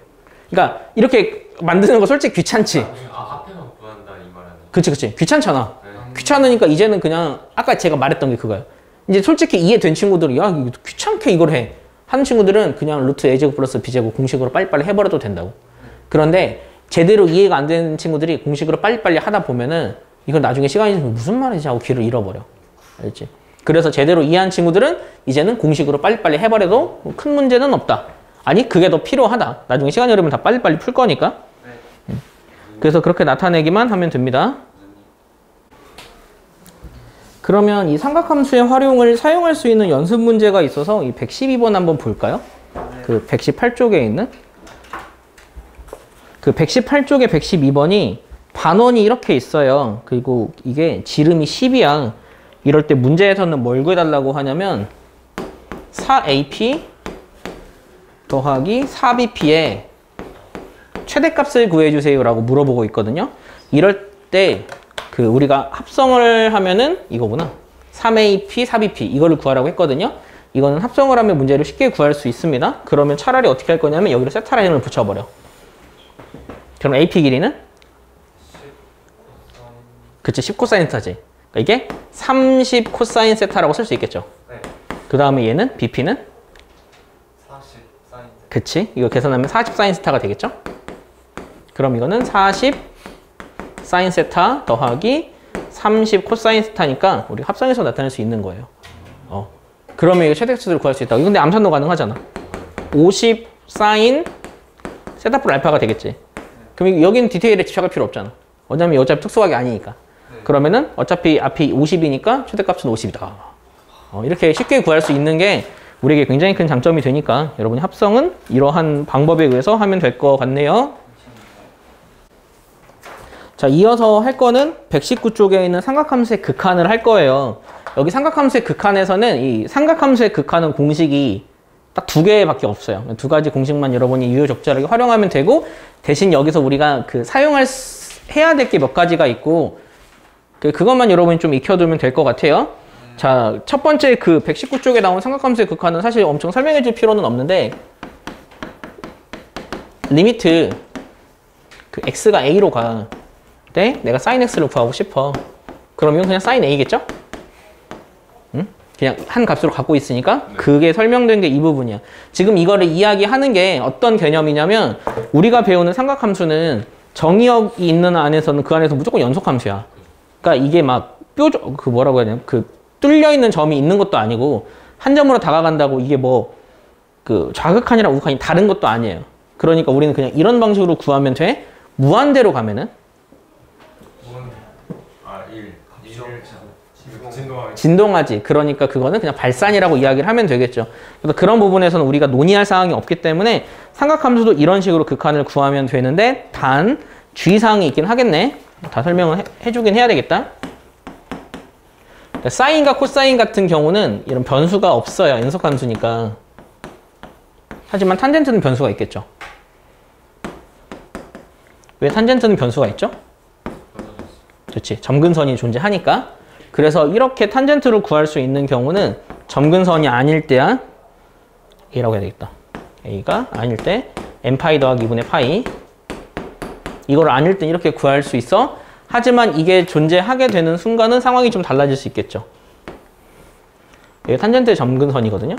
그러니까 이렇게 만드는 거 솔직히 귀찮지? 앞에만 구한다 이 말하는. 그치. 귀찮잖아. 네. 귀찮으니까 이제는 그냥 아까 제가 말했던 게 그거예요. 이제 솔직히 이해된 친구들은 야 이거 귀찮게 이걸 해 하는 친구들은 그냥 루트 a제곱 플러스 b제곱 공식으로 빨리빨리 해버려도 된다고. 그런데 제대로 이해가 안 되는 친구들이 공식으로 빨리빨리 하다 보면은 이건 나중에 시간이 지나면 무슨 말인지 하고 귀를 잃어버려. 알지? 그래서 제대로 이해한 친구들은 이제는 공식으로 빨리빨리 해버려도 큰 문제는 없다. 아니 그게 더 필요하다. 나중에 시간이 흐르면 다 빨리빨리 풀 거니까. 그래서 그렇게 나타내기만 하면 됩니다. 그러면 이 삼각함수의 활용을 사용할 수 있는 연습 문제가 있어서 이 112번 한번 볼까요? 그 118쪽에 있는 그 118쪽에 112번이 반원이 이렇게 있어요. 그리고 이게 지름이 10이야. 이럴 때 문제에서는 뭘 구해달라고 하냐면 4AP 더하기 4BP의 최대값을 구해주세요 라고 물어보고 있거든요. 이럴 때 그 우리가 합성을 하면은 이거구나. 3AP, 4BP 이거를 구하라고 했거든요. 이거는 합성을 하면 문제를 쉽게 구할 수 있습니다. 그러면 차라리 어떻게 할 거냐면 여기로 세타라인을 붙여버려. 그럼 AP 길이는? 그치, 10코사인 세타지. 그러니까 이게 30 코사인 세타라고 쓸 수 있겠죠. 네. 그 다음에 얘는 BP는? 40 사인. 그치, 이거 계산하면 40 사인 세타가 되겠죠. 그럼 이거는 40 사인 세타 더하기 30 코사인 세타니까 우리 합성해서 나타낼 수 있는 거예요. 그러면 이거 최대값을 구할 수 있다. 근데 암산도 가능하잖아. 50 사인 세타 플러스 알파가 되겠지. 그럼 여기는 디테일에 집착할 필요 없잖아. 왜냐면 어차피 특수하게 아니니까. 그러면은 어차피 앞이 50이니까 최대값은 50이다. 이렇게 쉽게 구할 수 있는 게 우리에게 굉장히 큰 장점이 되니까 여러분이 합성은 이러한 방법에 의해서 하면 될 것 같네요. 자, 이어서 할 거는 119쪽에 있는 삼각함수의 극한을 할 거예요. 여기 삼각함수의 극한에서는 이 삼각함수의 극한은 공식이 딱 두 개밖에 없어요. 두 가지 공식만 여러분이 유효적절하게 활용하면 되고, 대신 여기서 우리가 그 해야 될 게 몇 가지가 있고, 그것만 여러분이 좀 익혀두면 될 것 같아요. 자, 첫 번째 그 119쪽에 나온 삼각함수의 극한은 사실 엄청 설명해 줄 필요는 없는데, 리미트 그 x가 a로 가. 때 내가 sin x를 구하고 싶어. 그럼 이건 그냥 sin a겠죠? 응? 그냥 한 값으로 갖고 있으니까 그게 설명된 게 이 부분이야. 지금 이거를 이야기하는 게 어떤 개념이냐면 우리가 배우는 삼각함수는 정의역이 있는 안에서는 그 안에서 무조건 연속함수야. 그러니까 이게 막 그 뭐라고 해야 되나? 그 뚫려 있는 점이 있는 것도 아니고 한 점으로 다가간다고 이게 뭐 그 좌극한이랑 우극한이 다른 것도 아니에요. 그러니까 우리는 그냥 이런 방식으로 구하면 돼. 무한대로 가면은 진동하지. 그러니까 그거는 그냥 발산이라고 이야기를 하면 되겠죠. 그래서 그런 부분에서는 우리가 논의할 사항이 없기 때문에 삼각함수도 이런 식으로 극한을 구하면 되는데 단 주의사항이 있긴 하겠네. 다 설명을 해주긴 해야 되겠다. 그러니까 사인과 코사인 같은 경우는 이런 변수가 없어요. 연속함수니까. 하지만 탄젠트는 변수가 있겠죠. 왜 탄젠트는 변수가 있죠? 그렇지. 점근선이 존재하니까. 그래서 이렇게 탄젠트를 구할 수 있는 경우는 점근선이 아닐 때야 a라고 해야 되겠다. a가 아닐 때 n파이 더하기 2분의 파이. 이걸 아닐 때 이렇게 구할 수 있어. 하지만 이게 존재하게 되는 순간은 상황이 좀 달라질 수 있겠죠. 이게 탄젠트의 점근선이거든요.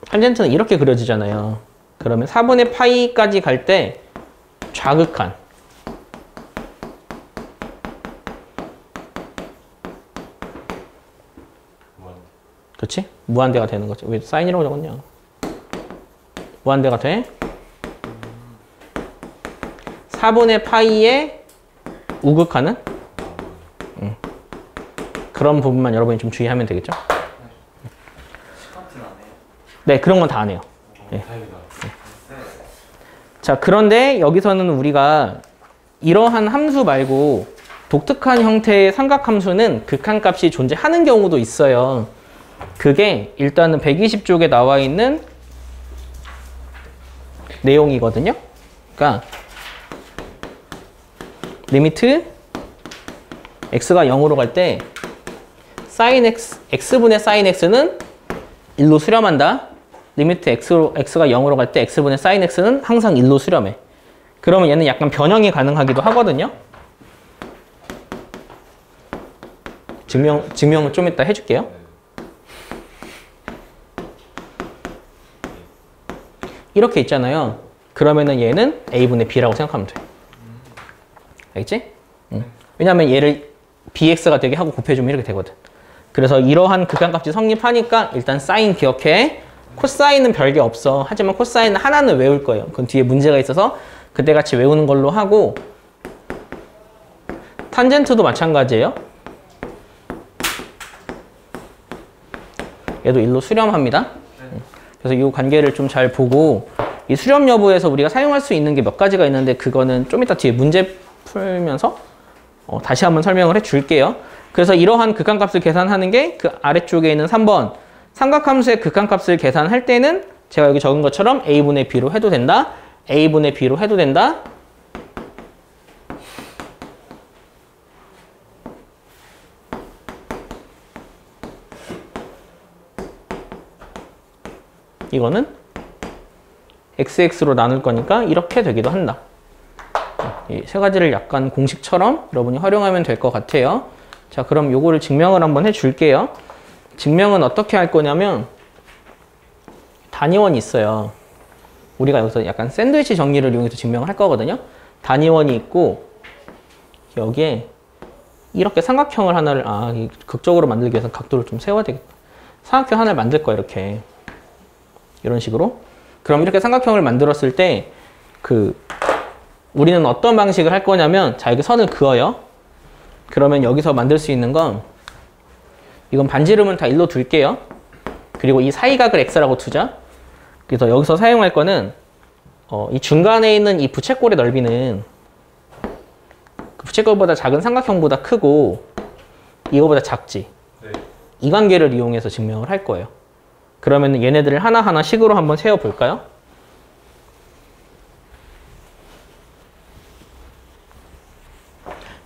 탄젠트는 이렇게 그려지잖아요. 그러면 4분의 파이까지 갈 때 좌극한. 그렇지? 무한대가 되는 거지. 왜 사인이라고 적었냐? 무한대가 돼. 4분의 파이의 우극하는 그런 부분만 여러분이 좀 주의하면 되겠죠? 시간은 안 해요. 네, 그런 건 다 안 해요. 네. 다행이다. 자, 그런데 여기서는 우리가 이러한 함수 말고 독특한 형태의 삼각함수는 극한값이 존재하는 경우도 있어요. 그게 일단은 120쪽에 나와 있는 내용이거든요. 그러니까 리미트 x가 0으로 갈 때 sin x, x분의 sin x는 1로 수렴한다. 리미트 x가 0으로 갈 때 x분의 sin x는 항상 1로 수렴해. 그러면 얘는 약간 변형이 가능하기도 하거든요. 증명은 좀 이따 해줄게요. 이렇게 있잖아요. 그러면은 얘는 a분의 b라고 생각하면 돼. 알겠지? 왜냐면 얘를 bx가 되게 하고 곱해주면 이렇게 되거든. 그래서 이러한 극한값이 성립하니까 일단 사인 기억해. 코사인은 별게 없어. 하지만 코사인 하나는 외울 거예요. 그건 뒤에 문제가 있어서 그때 같이 외우는 걸로 하고, 탄젠트도 마찬가지예요. 얘도 일로 수렴합니다. 그래서 이 관계를 좀 잘 보고, 이 수렴 여부에서 우리가 사용할 수 있는 게 몇 가지가 있는데 그거는 좀 이따 뒤에 문제 풀면서 다시 한번 설명을 해 줄게요. 그래서 이러한 극한값을 계산하는 게 그 아래쪽에 있는 3번 삼각함수의 극한값을 계산할 때는 제가 여기 적은 것처럼 a분의 b로 해도 된다. a분의 b로 해도 된다. 이거는 xx로 나눌 거니까 이렇게 되기도 한다. 이 세 가지를 약간 공식처럼 여러분이 활용하면 될 것 같아요. 자, 그럼 요거를 증명을 한번 해줄게요. 증명은 어떻게 할 거냐면 단위원이 있어요. 우리가 여기서 약간 샌드위치 정리를 이용해서 증명을 할 거거든요. 단위원이 있고 여기에 이렇게 삼각형을 하나를 극적으로 만들기 위해서 각도를 좀 세워야 되겠다. 삼각형 하나를 만들 거야, 이렇게. 이런 식으로. 그럼 이렇게 삼각형을 만들었을 때 우리는 어떤 방식을 할 거냐면, 자, 여기 선을 그어요. 그러면 여기서 만들 수 있는 건, 이건 반지름은 다 일로 둘게요. 그리고 이 사이각을 x라고 두자. 그래서 여기서 사용할 거는 이 중간에 있는 이 부채꼴의 넓이는 그 부채꼴보다 작은 삼각형보다 크고 이거보다 작지. 네. 이 관계를 이용해서 증명을 할 거예요. 그러면 얘네들을 하나하나 식으로 한번 세워볼까요?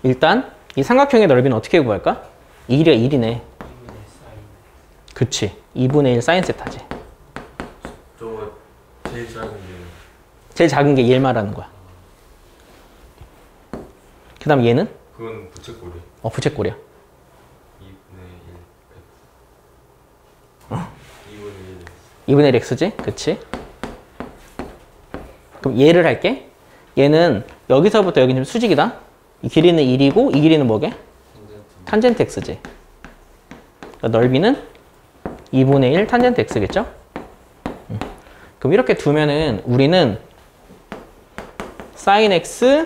일단 이 삼각형의 넓이는 어떻게 구할까? 이 길이가 1이네. 그치. 2분의 1 사인 세타지. 저거 제일 작은 게 제일 작은 게 1 말하는 거야. 그 다음 얘는? 그건 부채꼴이. 부채꼴이야. 2분의 1 2분의 1 x지? 그치? 그럼 얘를 할게. 얘는 여기서부터 여기 지금 수직이다. 이 길이는 1이고 이 길이는 뭐게? 탄젠트 x지. 그러니까 넓이는 2분의 1 탄젠트 x겠죠? 그럼 이렇게 두면은 우리는 sin x,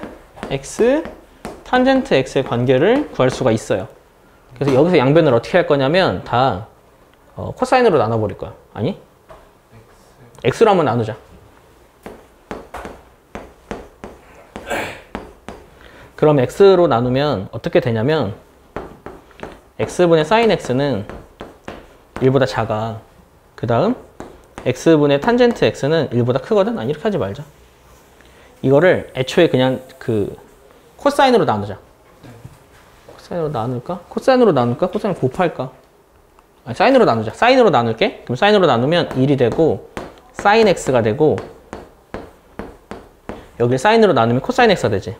x, 탄젠트 x의 관계를 구할 수가 있어요. 그래서 여기서 양변을 어떻게 할 거냐면 다 코사인으로 나눠버릴 거야. 아니? x로 한번 나누자. 그럼 x로 나누면 어떻게 되냐면 x분의 sin x는 1보다 작아. 그 다음 x분의 탄젠트 x는 1보다 크거든? 아니, 이렇게 하지 말자. 이거를 애초에 그냥 코사인으로 나누자. 코사인으로 나눌까? 코사인으로 나눌까? 코사인을 곱할까? 아니, 사인으로 나누자. 사인으로 나눌게. 그럼 사인으로 나누면 1이 되고 sin x가 되고 여기를 사인으로 나누면 코사인 x가 되지.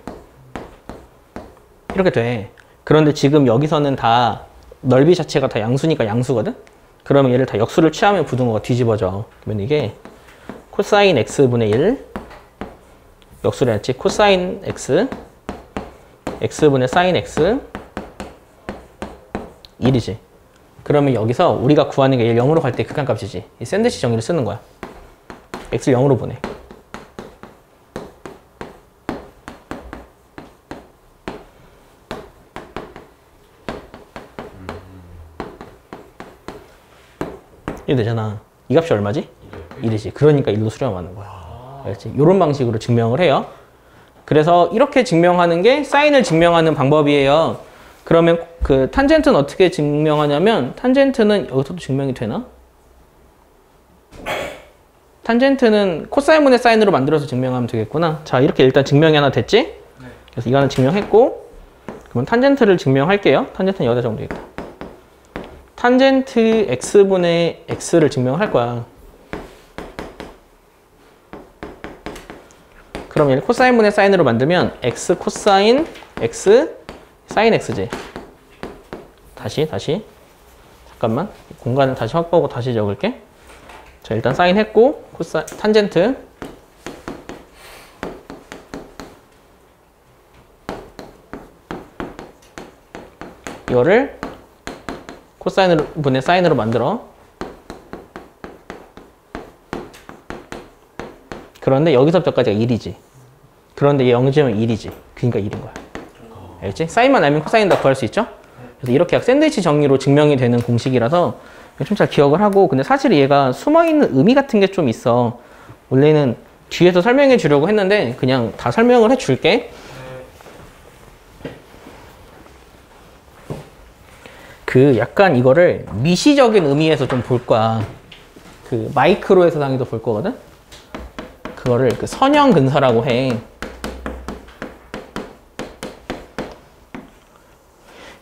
이렇게 돼. 그런데 지금 여기서는 다 넓이 자체가 다 양수니까 양수거든? 그러면 얘를 다 역수를 취하면 부등호가 뒤집어져. 그러면 이게 코사인 x분의 1 역수를 했지. 코사인 x x분의 sin x 1이지. 그러면 여기서 우리가 구하는 게 0으로 갈 때 극한값이지. 이 샌드위치 정의를 쓰는 거야. x를 0으로 보내. 이게 되잖아. 이 값이 얼마지? 1이지. 그러니까 1로 수렴하는 거야. 알겠지? 이런 방식으로 증명을 해요. 그래서 이렇게 증명하는 게 사인을 증명하는 방법이에요. 그러면 탄젠트는 어떻게 증명하냐면 탄젠트는 여기서도 증명이 되나? 탄젠트는 코사인분의 사인으로 만들어서 증명하면 되겠구나. 자, 이렇게 일단 증명이 하나 됐지? 네. 그래서 이거는 증명했고, 그러면 탄젠트를 증명할게요. 탄젠트는 여기다 적으면 되겠다. 탄젠트 x분의 x를 증명할 거야. 그럼 얘를 코사인분의 사인으로 만들면 x 코사인 x 사인 x지. 다시. 잠깐만. 공간을 다시 확보하고 다시 적을게. 자, 일단 사인 했고, 탄젠트. 이거를 코사인으로 분의 사인으로 만들어. 그런데 여기서부터까지가 1이지. 그런데 얘 0이면 1이지. 그러니까 1인 거야. 알겠지? 사인만 알면 코사인 다 구할 수 있죠? 그래서 이렇게 샌드위치 정리로 증명이 되는 공식이라서 좀 잘 기억을 하고, 근데 사실 얘가 숨어있는 의미 같은 게 좀 있어. 원래는 뒤에서 설명해 주려고 했는데 그냥 다 설명을 해 줄게. 그 약간 이거를 미시적인 의미에서 좀 볼 거야. 그 마이크로의 세상에도 볼 거거든? 그거를 그 선형 근사라고 해.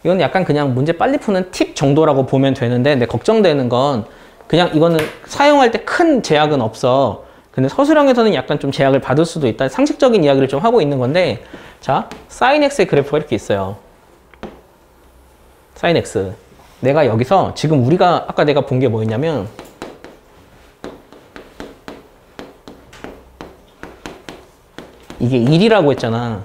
이건 약간 그냥 문제 빨리 푸는 팁 정도라고 보면 되는데, 근데 걱정되는 건 그냥 이거는 사용할 때 큰 제약은 없어. 근데 서술형에서는 약간 좀 제약을 받을 수도 있다. 상식적인 이야기를 좀 하고 있는 건데, 자, sin x의 그래프가 이렇게 있어요. sin x. 내가 여기서 지금 우리가 아까 내가 본 게 뭐였냐면, 이게 1이라고 했잖아.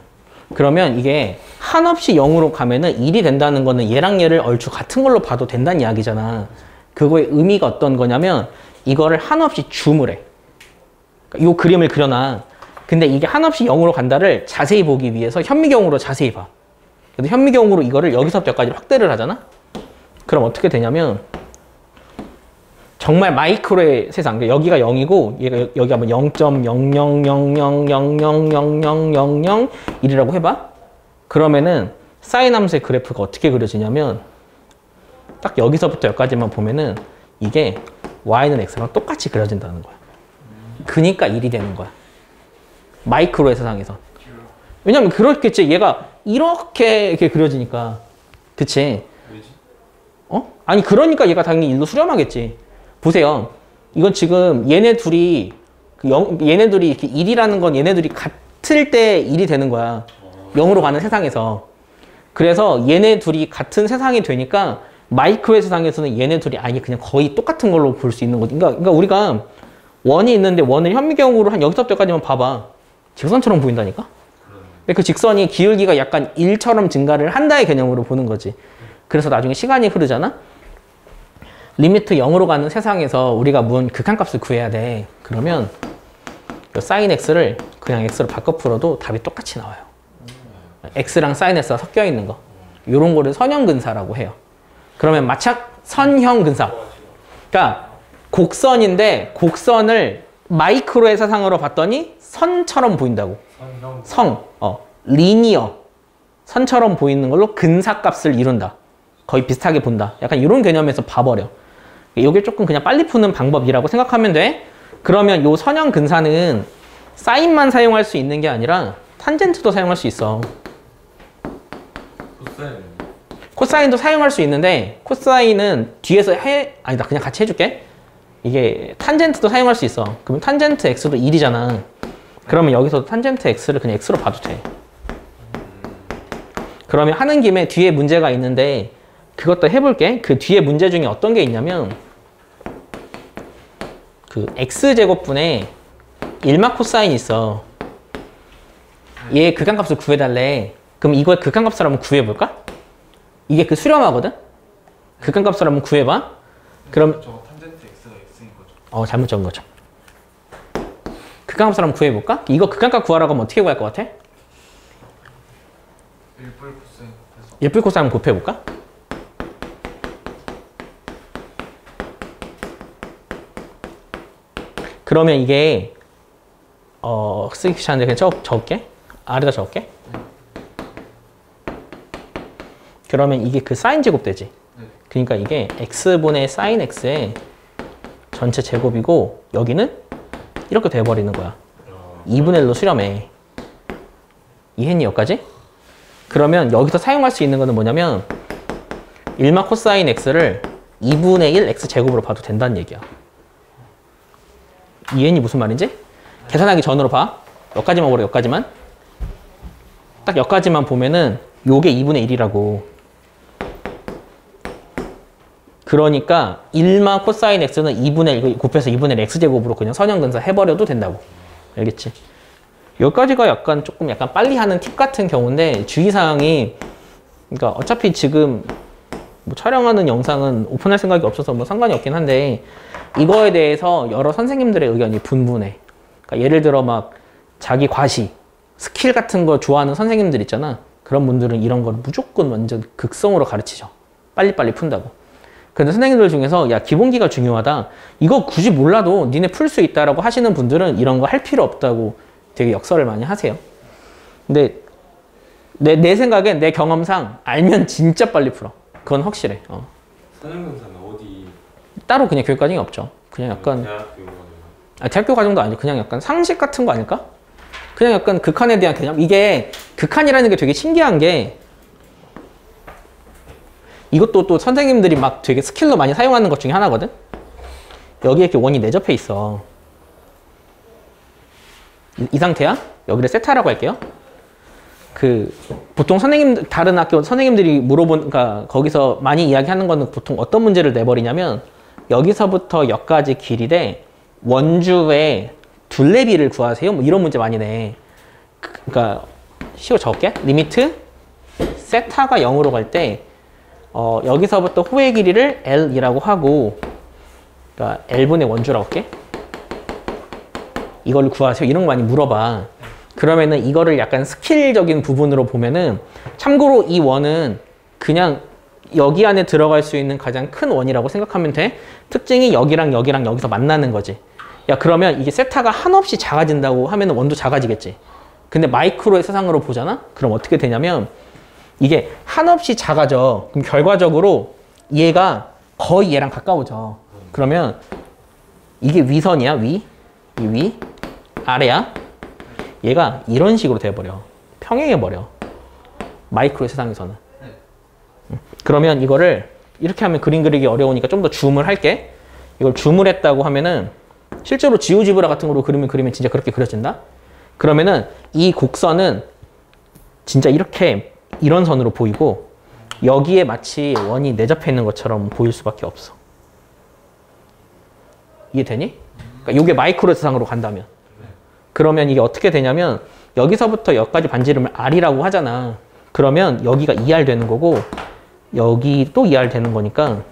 그러면 이게 한없이 0으로 가면은 1이 된다는 거는 얘랑 얘를 얼추 같은 걸로 봐도 된다는 이야기잖아. 그거의 의미가 어떤 거냐면 이거를 한없이 줌을 해. 그러니까 이 그림을 그려놔. 근데 이게 한없이 0으로 간다를 자세히 보기 위해서 현미경으로 자세히 봐. 그래서 현미경으로 이거를 여기서부터 여기까지 확대를 하잖아. 그럼 어떻게 되냐면 정말 마이크로의 세상. 그러니까 여기가 0이고 얘가 여기가 뭐 0.000000000001이라고 해봐. 그러면은 사인 함수의 그래프가 어떻게 그려지냐면 딱 여기서부터 여기까지만 보면은 이게 y는 x랑 똑같이 그려진다는 거야. 그니까 1이 되는 거야. 마이크로의 세상에서. 왜냐면 그렇겠지. 얘가 이렇게 그려지니까. 그치? 왜지? 아니 그러니까 얘가 당연히 1로 수렴하겠지. 보세요. 이건 지금 얘네들이 이렇게 1이라는 건 얘네들이 같을 때 1이 되는 거야. 0으로 가는 세상에서. 그래서 얘네 둘이 같은 세상이 되니까 마이크로의 세상에서는 얘네 둘이 아예 그냥 거의 똑같은 걸로 볼 수 있는 거지. 그러니까 우리가 원이 있는데 원을 현미경으로 한 여기서부터 여기까지만 봐봐. 직선처럼 보인다니까? 근데 그 직선이 기울기가 약간 1처럼 증가를 한다의 개념으로 보는 거지. 그래서 나중에 시간이 흐르잖아? 리미트 0으로 가는 세상에서 우리가 문 극한값을 구해야 돼. 그러면 sin x를 그냥 x로 바꿔 풀어도 답이 똑같이 나와요. x랑 sin x가 섞여 있는 거. 요런 거를 선형근사라고 해요. 그러면 마착 선형근사. 그러니까 곡선인데 곡선을 마이크로의 세상으로 봤더니 선처럼 보인다고. 리니어. 선처럼 보이는 걸로 근사값을 이룬다. 거의 비슷하게 본다. 약간 이런 개념에서 봐버려. 이게 조금 그냥 빨리 푸는 방법이라고 생각하면 돼. 그러면 요 선형 근사는 사인만 사용할 수 있는 게 아니라 탄젠트도 사용할 수 있어. 코사인도 사용할 수 있는데 코사인은 뒤에서 아니다 그냥 같이 해줄게. 이게 탄젠트도 사용할 수 있어. 그러면 탄젠트 x도 1이잖아. 그러면 여기서 탄젠트 x를 그냥 x로 봐도 돼. 그러면 하는 김에 뒤에 문제가 있는데 그것도 해볼게. 그 뒤에 문제 중에 어떤 게 있냐면 그 x제곱분에 1마 코사인이 있어. 얘 극한값을 구해달래. 그럼 이거의 극한값을 한번 구해볼까? 이게 그 수렴하거든? 극한값을 한번 구해봐. 그럼 저거 탄젠트 x가 x인 거죠? 잘못 적은 거죠. 극한값을 한번 구해볼까? 이거 극한값 구하라고 하면 어떻게 구할 것 같아? 1불 코사인 해서 1불 코사인 한번 곱해볼까? 그러면 이게 쓰기 귀찮은데 그냥 적을게. 아래다 적을게. 그러면 이게 그 사인 제곱 되지. 그러니까 이게 x분의 사인 x의 전체 제곱이고 여기는 이렇게 돼버리는 거야. 2분의 1로 수렴해. 이해했니 여기까지? 그러면 여기서 사용할 수 있는 거는 뭐냐면 1마 코사인 x를 2분의 1 x제곱으로 봐도 된다는 얘기야. 이해했니 무슨 말인지? 계산하기 전으로 봐. 여기까지만 보래 여기까지만. 딱 여기까지만 보면은 요게 2분의 1이라고. 그러니까 1마 코사인 x는 2분의 1 곱해서 2분의 1 x제곱으로 그냥 선형근사 해버려도 된다고. 알겠지? 여기까지가 약간 조금 약간 빨리 하는 팁 같은 경우인데 주의사항이 그러니까 어차피 지금 뭐 촬영하는 영상은 오픈할 생각이 없어서 뭐 상관이 없긴 한데 이거에 대해서 여러 선생님들의 의견이 분분해. 그러니까 예를 들어 막 자기 과시, 스킬 같은 거 좋아하는 선생님들 있잖아. 그런 분들은 이런 걸 무조건 완전 극성으로 가르치죠. 빨리빨리 푼다고. 근데 선생님들 중에서 야 기본기가 중요하다. 이거 굳이 몰라도 니네 풀 수 있다라고 하시는 분들은 이런 거 할 필요 없다고 되게 역설을 많이 하세요. 근데 내 생각엔 내 경험상 알면 진짜 빨리 풀어. 그건 확실해. 선형근사는 어디? 따로 그냥 교육 과정이 없죠. 그냥 약간 대학교 과정. 대학교 과정도 아니고 그냥 약간 상식 같은 거 아닐까? 그냥 약간 극한에 대한 개념. 이게 극한이라는 게 되게 신기한 게 이것도 또 선생님들이 막 되게 스킬로 많이 사용하는 것 중에 하나거든? 여기에 이렇게 원이 내접해 있어. 이 상태야? 여기를 세타라고 할게요. 보통 다른 학교 선생님들이 그러니까 거기서 많이 이야기하는 거는 보통 어떤 문제를 내버리냐면 여기서부터 여기까지 길이래 원주의 둘레비를 구하세요. 뭐 이런 문제 많이 내. 그러니까 쉬워 적을게. 리미트 세타가 0으로 갈 때 여기서부터 호의 길이를 L이라고 하고 그러니까 L분의 원주라고 할게. 이걸 구하세요. 이런 거 많이 물어봐. 그러면은 이거를 약간 스킬적인 부분으로 보면은 참고로 이 원은 그냥 여기 안에 들어갈 수 있는 가장 큰 원이라고 생각하면 돼. 특징이 여기랑 여기랑 여기서 만나는 거지. 야 그러면 이게 세타가 한없이 작아진다고 하면은 원도 작아지겠지. 근데 마이크로의 세상으로 보잖아? 그럼 어떻게 되냐면 이게 한없이 작아져. 그럼 결과적으로 얘가 거의 얘랑 가까워져. 그러면 이게 위선이야, 위. 이 위. 아래야. 얘가 이런 식으로 돼버려. 평행해버려. 마이크로의 세상에서는. 그러면 이거를 이렇게 하면 그림 그리기 어려우니까 좀 더 줌을 할게. 이걸 줌을 했다고 하면은 실제로 지오지브라 같은 거로 그리면 진짜 그렇게 그려진다? 그러면은 이 곡선은 진짜 이런 선으로 보이고 여기에 마치 원이 내접해 있는 것처럼 보일 수밖에 없어. 이해되니? 그러니까 이게 마이크로 세상으로 간다면. 그러면 이게 어떻게 되냐면 여기서부터 여기까지 반지름을 R이라고 하잖아. 그러면 여기가 2R 되는 거고 여기 또 2R 되는 거니까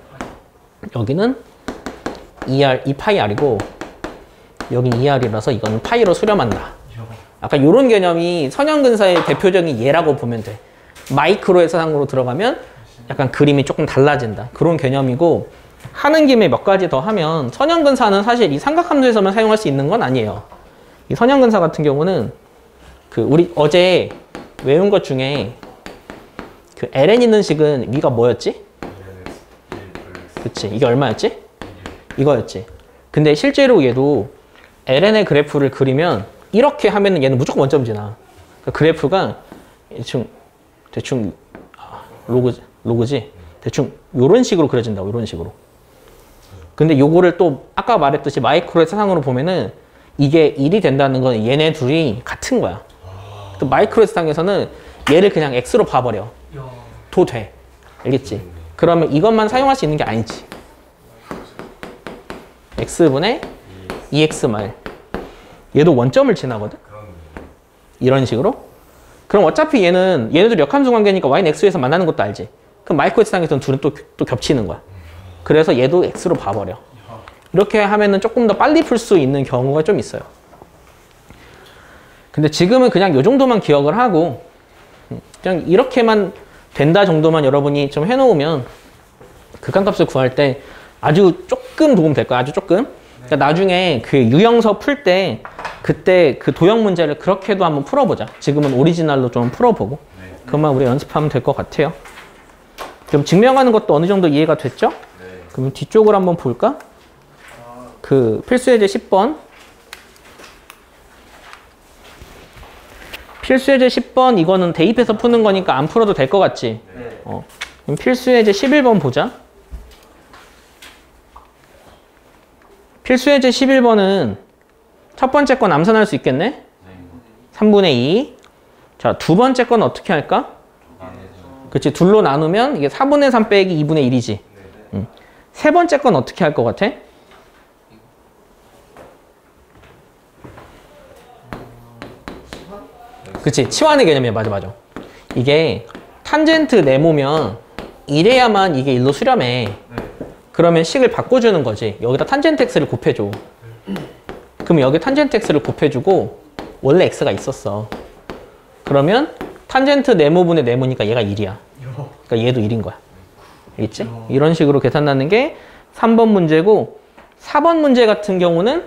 여기는 2R, 2파이 R이고 여긴 2R이라서 이거는 파이로 수렴한다. 약간 이런 개념이 선형근사의 대표적인 예라고 보면 돼. 마이크로의 세상으로 들어가면 약간 그림이 조금 달라진다. 그런 개념이고 하는 김에 몇 가지 더 하면 선형근사는 사실 이 삼각함수에서만 사용할 수 있는 건 아니에요. 이 선형근사 같은 경우는 우리 어제 외운 것 중에 ln 있는 식은 위가 뭐였지? 그치. 이게 얼마였지? 이거였지. 근데 실제로 얘도 ln의 그래프를 그리면 이렇게 하면은 얘는 무조건 원점지나. 그러니까 그래프가 대충 로그지? 대충 요런 식으로 그려진다고. 요런 식으로. 근데 요거를 또 아까 말했듯이 마이크로의 세상으로 보면은 이게 1이 된다는 건 얘네 둘이 같은 거야. 또 마이크로의 세상에서는 얘를 그냥 x로 봐버려. 도 돼. 알겠지? 그러면 이것만 사용할 수 있는 게 아니지. x분의 2x-. 얘도 원점을 지나거든? 이런 식으로. 그럼 어차피 얘네들 역함수 관계니까 y는 x에서 만나는 것도 알지? 그럼 마이크로의 세상에서는 둘은 또 겹치는 거야. 그래서 얘도 x로 봐버려. 이렇게 하면은 조금 더 빨리 풀 수 있는 경우가 좀 있어요. 근데 지금은 그냥 이 정도만 기억을 하고 그냥 이렇게만 된다 정도만 여러분이 좀 해놓으면 극한값을 구할 때 아주 조금 도움 될 거야. 아주 조금. 그러니까 나중에 그 유형서 풀 때 그때 그 도형 문제를 그렇게도 한번 풀어보자. 지금은 오리지널로 좀 풀어보고 그것만 우리 연습하면 될 것 같아요. 그럼 증명하는 것도 어느 정도 이해가 됐죠? 그럼 뒤쪽을 한번 볼까? 필수예제 10번. 필수예제 10번 이거는 대입해서 푸는 거니까 안 풀어도 될 것 같지? 그럼 필수예제 11번 보자. 필수예제 11번은 첫 번째 건 암산할 수 있겠네? 3분의 2. 자, 두 번째 건 어떻게 할까? 그치, 둘로 나누면 이게 4분의 3 빼기 2분의 1이지. 세 번째 건 어떻게 할 것 같아? 그치, 치환의 개념이야. 맞아. 이게 탄젠트 네모면 이래야만 이게 일로 수렴해. 네. 그러면 식을 바꿔주는 거지. 여기다 탄젠트 x를 곱해줘. 그럼 여기 탄젠트 x를 곱해주고 원래 x가 있었어. 그러면 탄젠트 네모분의 네모니까 얘가 1이야. 그러니까 얘도 1인 거야. 알겠지? 이런 식으로 계산하는 게 3번 문제고 4번 문제 같은 경우는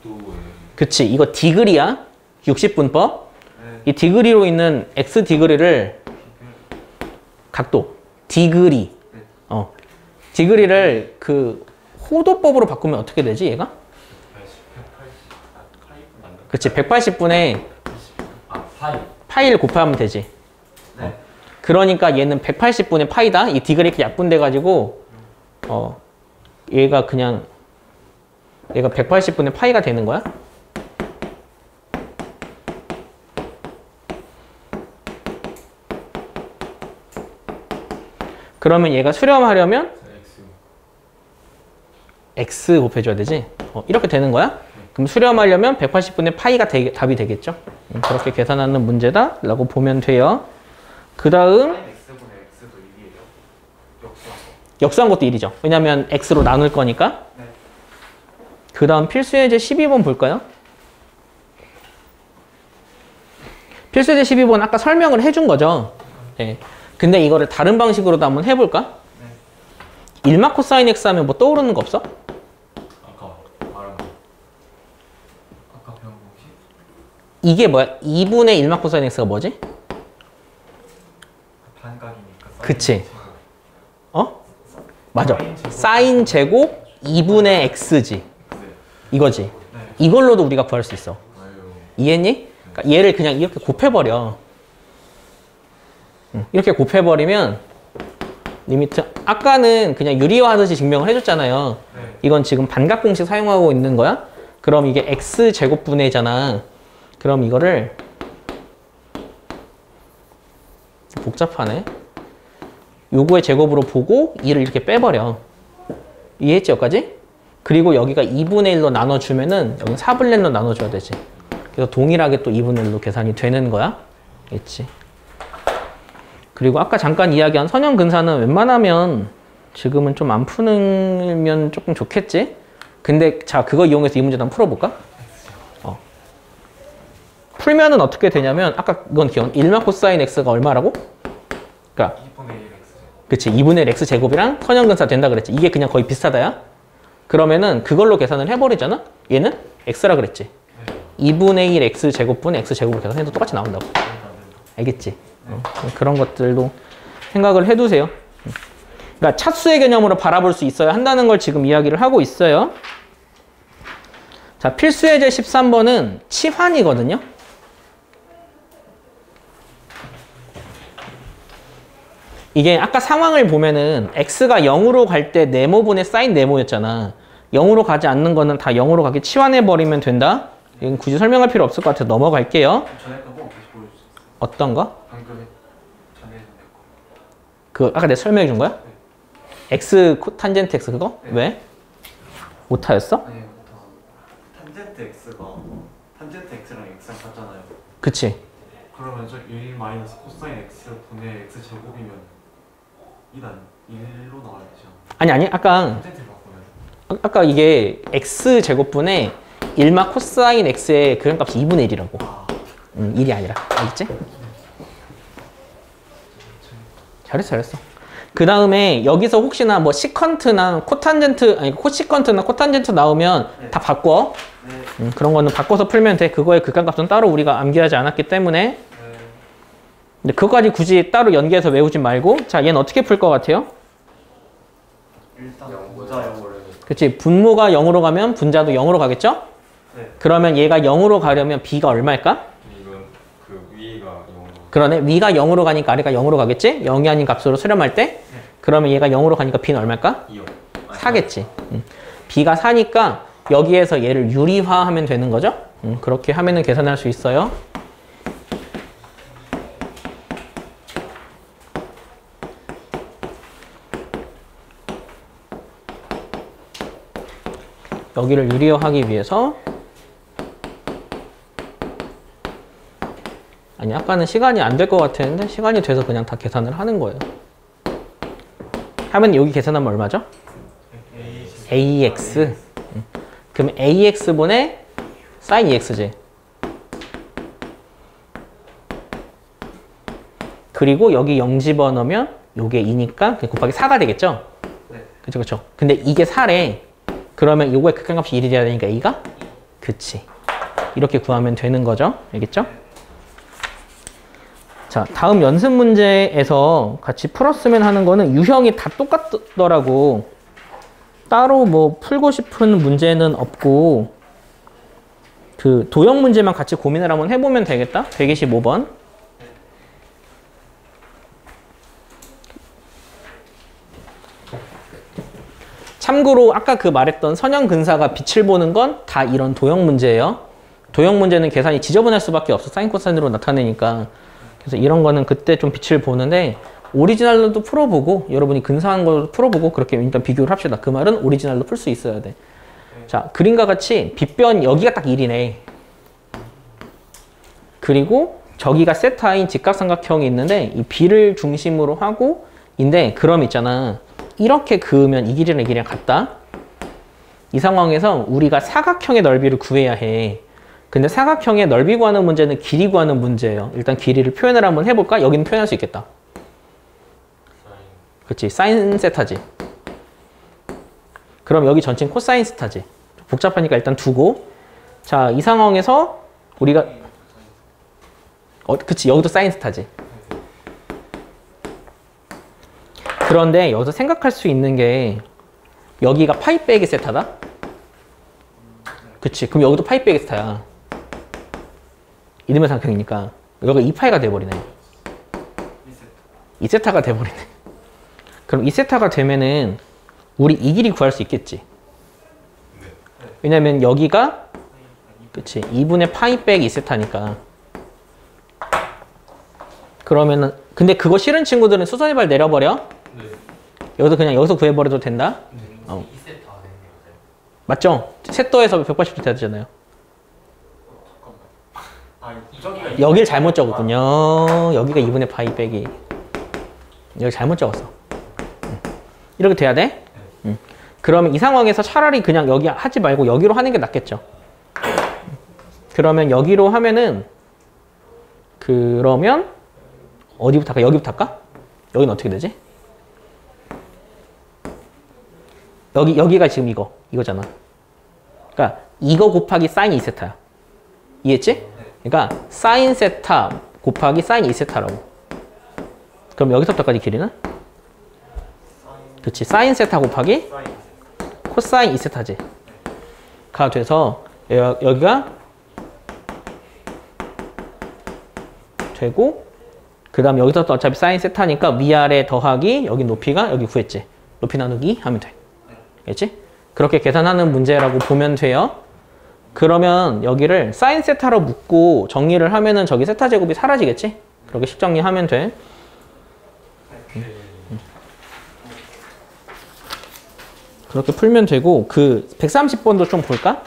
각도에 그치, 이거 디그리야. 60분법. 네. 이 디그리로 있는 x 디그리를 각도, 디그리. 디그리를 그 호도법으로 바꾸면 어떻게 되지, 얘가? 180 맞나? 그치, 180분의 아, 파이. 파이를 곱하면 되지. 네. 그러니까 얘는 180분의 파이다. 이 디그리 이렇게 약분돼가지고, 얘가 180분의 파이가 되는 거야. 그러면 얘가 수렴하려면 X x 곱해줘야 되지. 이렇게 되는 거야. 그럼 수렴하려면 180분의 파이가 답이 되겠죠. 그렇게 계산하는 문제다 라고 보면 돼요. 그 다음 파이 x분의 x도 1이에요. 역수한 거. 역수한 것도 1이죠. 왜냐면 x로 나눌 거니까. 네. 그 다음 필수예제 12번 볼까요? 필수예제 12번 아까 설명을 해준 거죠. 네. 근데 이거를 다른 방식으로도 한번 해볼까? 네. 1마 코사인 x 하면 뭐 떠오르는 거 없어? 아까 말한 거 아까 배운 공식? 이게 뭐야? 2분의 1마 코사인 x가 뭐지? 반각이니까. 그치. 맞아. 사인 제곱 2분의 x지. 이거지. 네. 이걸로도 우리가 구할 수 있어. 아유 이해했니? 그러니까 얘를 그냥 이렇게 곱해버려. 이렇게 곱해버리면 리미트 아까는 그냥 유리화하듯이 증명을 해줬잖아요. 네. 이건 지금 반각 공식 사용하고 있는 거야. 그럼 이게 x 제곱분의잖아. 그럼 이거를 복잡하네. 요거의 제곱으로 보고 2를 이렇게 빼버려. 이해했지 여기까지? 그리고 여기가 2분의 1로 나눠주면은 여기 4분의 1로 나눠줘야 되지. 그래서 동일하게 또 2분의 1로 계산이 되는 거야. 알겠지? 그리고 아까 잠깐 이야기한 선형근사는 웬만하면 지금은 좀 안 풀면 조금 좋겠지? 근데 자 그거 이용해서 이 문제 한번 풀어볼까? 풀면은 어떻게 되냐면 아까 이건 기억 1마 코사인 x가 얼마라고? 그러니까 2분의 1 x. 그치 2분의 1 x 제곱이랑 선형근사 된다 그랬지. 이게 그냥 거의 비슷하다야. 그러면은 그걸로 계산을 해버리잖아. 얘는 x라 그랬지. 네. 2분의 1 x 제곱분의 x 제곱을 계산해도 똑같이 나온다고. 알겠지? 그런 것들도 생각을 해두세요. 그러니까 차수의 개념으로 바라볼 수 있어야 한다는 걸 지금 이야기를 하고 있어요. 자, 필수예제 13번은 치환이거든요. 이게 아까 상황을 보면은 x가 0으로 갈 때 네모분의 사인 네모였잖아. 0으로 가지 않는 거는 다 0으로 가게 치환해버리면 된다. 이건 굳이 설명할 필요 없을 것 같아서 넘어갈게요. 전에 거뭐 다시 보여주세요. 어떤 거? 방금 전에 내 거. 그 아까 내가 설명해 준 거야? x 탄젠트 x 그거? 네. 왜? 오타였어? 아니, 탄젠트 x가 탄젠트 x랑 x랑 같잖아요. 그치. 그러면 저 1 마이너스 코사인 x 분의 x 제곱이면 1로 나와야 되죠. 아니 아까 탄젠트 바꾸면. 아까 이게 x 제곱분의 1마 코사인 x의 그런값이 2분의 1이라고. 아, 1이 아니라. 알겠지? 잘했어. 그 다음에 여기서 혹시나 뭐 시컨트나 코탄젠트, 아니 코시컨트나 코탄젠트 나오면 네. 다 바꿔. 네. 그런 거는 바꿔서 풀면 돼. 그거의 극한값은 따로 우리가 암기하지 않았기 때문에. 네. 근데 그거까지 굳이 따로 연계해서 외우지 말고. 자, 얘는 어떻게 풀 것 같아요? 일단 영분의 분자 영을. 그치. 분모가 0으로 가면 분자도 0으로 가겠죠? 네. 그러면 얘가 0으로 가려면 b가 얼마일까? 이건 그 위가 0으로 그러네. 위가 0으로 가니까 아래가 0으로 가겠지? 0이 아닌 값으로 수렴할 때? 그러면 얘가 0으로 가니까 b는 얼마일까? 2요 4겠지. b가 4니까 여기에서 얘를 유리화하면 되는 거죠? 그렇게 하면은 계산할 수 있어요. 여기를 유리화하기 위해서 아니 아까는 시간이 안 될 것 같았는데 시간이 돼서 그냥 다 계산을 하는 거예요. 하면 여기 계산하면 얼마죠? AX. 그럼 AX분의 sin EX지. 그리고 여기 0 집어넣으면 요게 2니까 곱하기 4가 되겠죠? 네. 그쵸 그쵸. 근데 이게 4래. 그러면 요거의 극한값이 1이 돼야 되니까 A가? 그치. 이렇게 구하면 되는 거죠. 알겠죠? 자, 다음 연습 문제에서 같이 풀었으면 하는 거는 유형이 다 똑같더라고. 따로 뭐 풀고 싶은 문제는 없고 그 도형 문제만 같이 고민을 한번 해보면 되겠다. 125번. 참고로 아까 그 말했던 선형근사가 빛을 보는 건 다 이런 도형 문제예요. 도형 문제는 계산이 지저분할 수밖에 없어. 사인 코사인으로 나타내니까. 그래서 이런 거는 그때 좀 빛을 보는데 오리지널도 풀어보고 여러분이 근사한 걸 풀어보고 그렇게 일단 비교를 합시다. 그 말은 오리지널도 풀 수 있어야 돼. 자, 그림과 같이 빗변 여기가 딱 1이네. 그리고 저기가 세타인 직각삼각형이 있는데 이 B를 중심으로 하고 인데 그럼 있잖아. 이렇게 그으면 이 길이랑 이 길이랑 같다. 이 상황에서 우리가 사각형의 넓이를 구해야 해. 근데 사각형의 넓이 구하는 문제는 길이 구하는 문제예요. 일단 길이를 표현을 한번 해볼까? 여기는 표현할 수 있겠다. 그렇지, 사인 세타지. 그럼 여기 전체는 코사인 세타지. 복잡하니까 일단 두고. 자, 이 상황에서 우리가 그치, 여기도 사인 세타지. 그런데 여기서 생각할 수 있는 게 여기가 파이 빼기 세타다? 그치, 그럼 여기도 파이 빼기 세타야. 이름의 삼각형이니까 여기가 2파이가 돼버리네. 2세타가 돼버리네. 그럼 2세타가 되면은 우리 이 길이 구할 수 있겠지. 왜냐면 여기가 그치 2분의 파이 빼기 2세타니까. 그러면은 근데 그거 싫은 친구들은 수선이발 내려버려. 네. 여기서 그냥 여기서 구해버려도 된다. 네. 2세트 안 했네요. 맞죠? 세터에서 180도 돼야 되잖아요. 잠깐만. 저기가 여길 잘못 적었군요. 여기가 2분의 파이 빼기. 여기 잘못 적었어. 이렇게 돼야 돼? 그러면 이 상황에서 차라리 그냥 여기 하지 말고 여기로 하는 게 낫겠죠. 그러면 여기로 하면은 그러면 어디부터 할까? 여기부터 할까? 여기는 어떻게 되지? 여기가 지금 이거잖아. 그러니까 이거 곱하기 사인 2세타야. 이해했지? 그러니까 사인 세타 곱하기 사인 2세타라고. 그럼 여기서부터까지 길이는? 그치, 사인 세타 곱하기 코사인 2세타지. 가 돼서 여기가 되고 그 다음 여기서부터 어차피 사인 세타니까 위아래 더하기 여기 높이가 여기 구했지. 높이 나누기 하면 돼. 알겠지? 그렇게 계산하는 문제라고 보면 돼요. 그러면 여기를 사인 세타로 묶고 정리를 하면은 저기 세타 제곱이 사라지겠지? 그렇게 식정리하면 돼. 그렇게 풀면 되고 그 130번도 좀 볼까?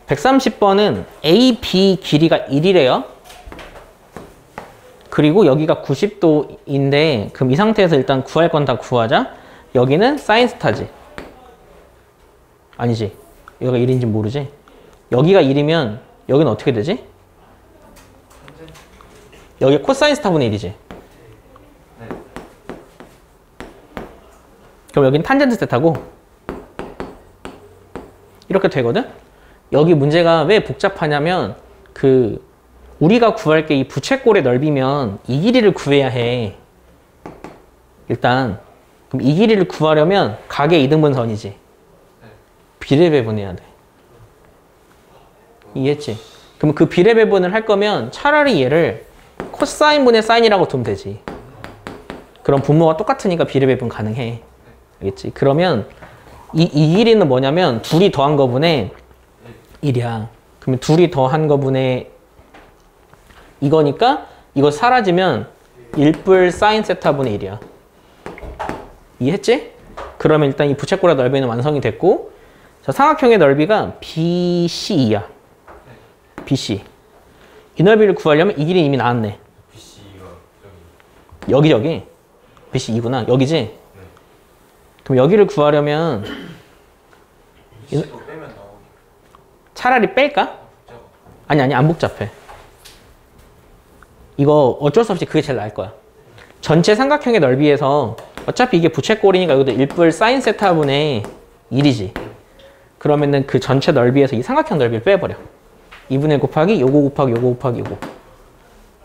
(130번은) A, B 길이가 1이래요. 그리고 여기가 90도인데 그럼 이 상태에서 일단 구할 건 다 구하자. 여기는 사인 스타지. 아니지. 여기가 1인지 모르지. 여기가 1이면 여기는 어떻게 되지? 여기 코사인 스타분의 1이지. 그럼 여기는 탄젠트 세타고 이렇게 되거든? 여기 문제가 왜 복잡하냐면 그 우리가 구할 게 이 부채꼴의 넓이면 이 길이를 구해야 해. 일단 그럼 이 길이를 구하려면 각의 이등분선이지. 비례배분해야 돼. 이해했지? 그럼 그 비례배분을 할 거면 차라리 얘를 코사인분의 사인이라고 두면 되지. 그럼 분모가 똑같으니까 비례배분 가능해. 알겠지? 그러면 이 길이는 뭐냐면 둘이 더한 거분의 1이야. 그러면 둘이 더한 거분의 이거니까 이거 사라지면 1불 사인 세타분의 1이야. 이해했지? 그러면 일단 이 부채꼴의 넓이는 완성이 됐고, 자, 삼각형의 넓이가 BC2야. BC. 이 넓이를 구하려면 이 길이 이미 나왔네. BC가 여기. BC2구나. 여기지? 네. 그럼 여기를 구하려면 BC도 빼면 나오기. 차라리 뺄까? 복잡. 아니, 안 복잡해. 이거 어쩔 수 없이 그게 제일 나을 거야. 전체 삼각형의 넓이에서 어차피 이게 부채꼴이니까 여기도 1불 사인 세타분의 1이지. 그러면은 그 전체 넓이에서 이 삼각형 넓이를 빼버려. 2분의 곱하기 요거 곱하기 요거 곱하기 요거.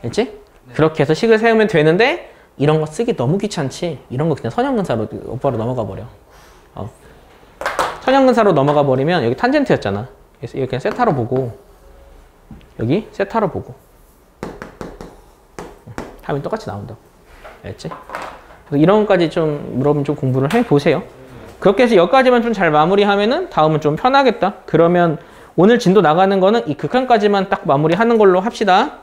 알지? 네. 그렇게 해서 식을 세우면 되는데 이런 거 쓰기 너무 귀찮지? 이런 거 그냥 선형근사로 오빠로 넘어가 버려. 선형근사로 넘어가 버리면 여기 탄젠트였잖아. 그래서 이거 그냥 세타로 보고 여기 세타로 보고 하면 똑같이 나온다. 알지? 그래서 이런 것까지 좀 여러분 좀 공부를 해보세요. 그렇게 해서 여기까지만 좀 잘 마무리하면은 다음은 좀 편하겠다. 그러면 오늘 진도 나가는 거는 이 극한까지만 딱 마무리하는 걸로 합시다.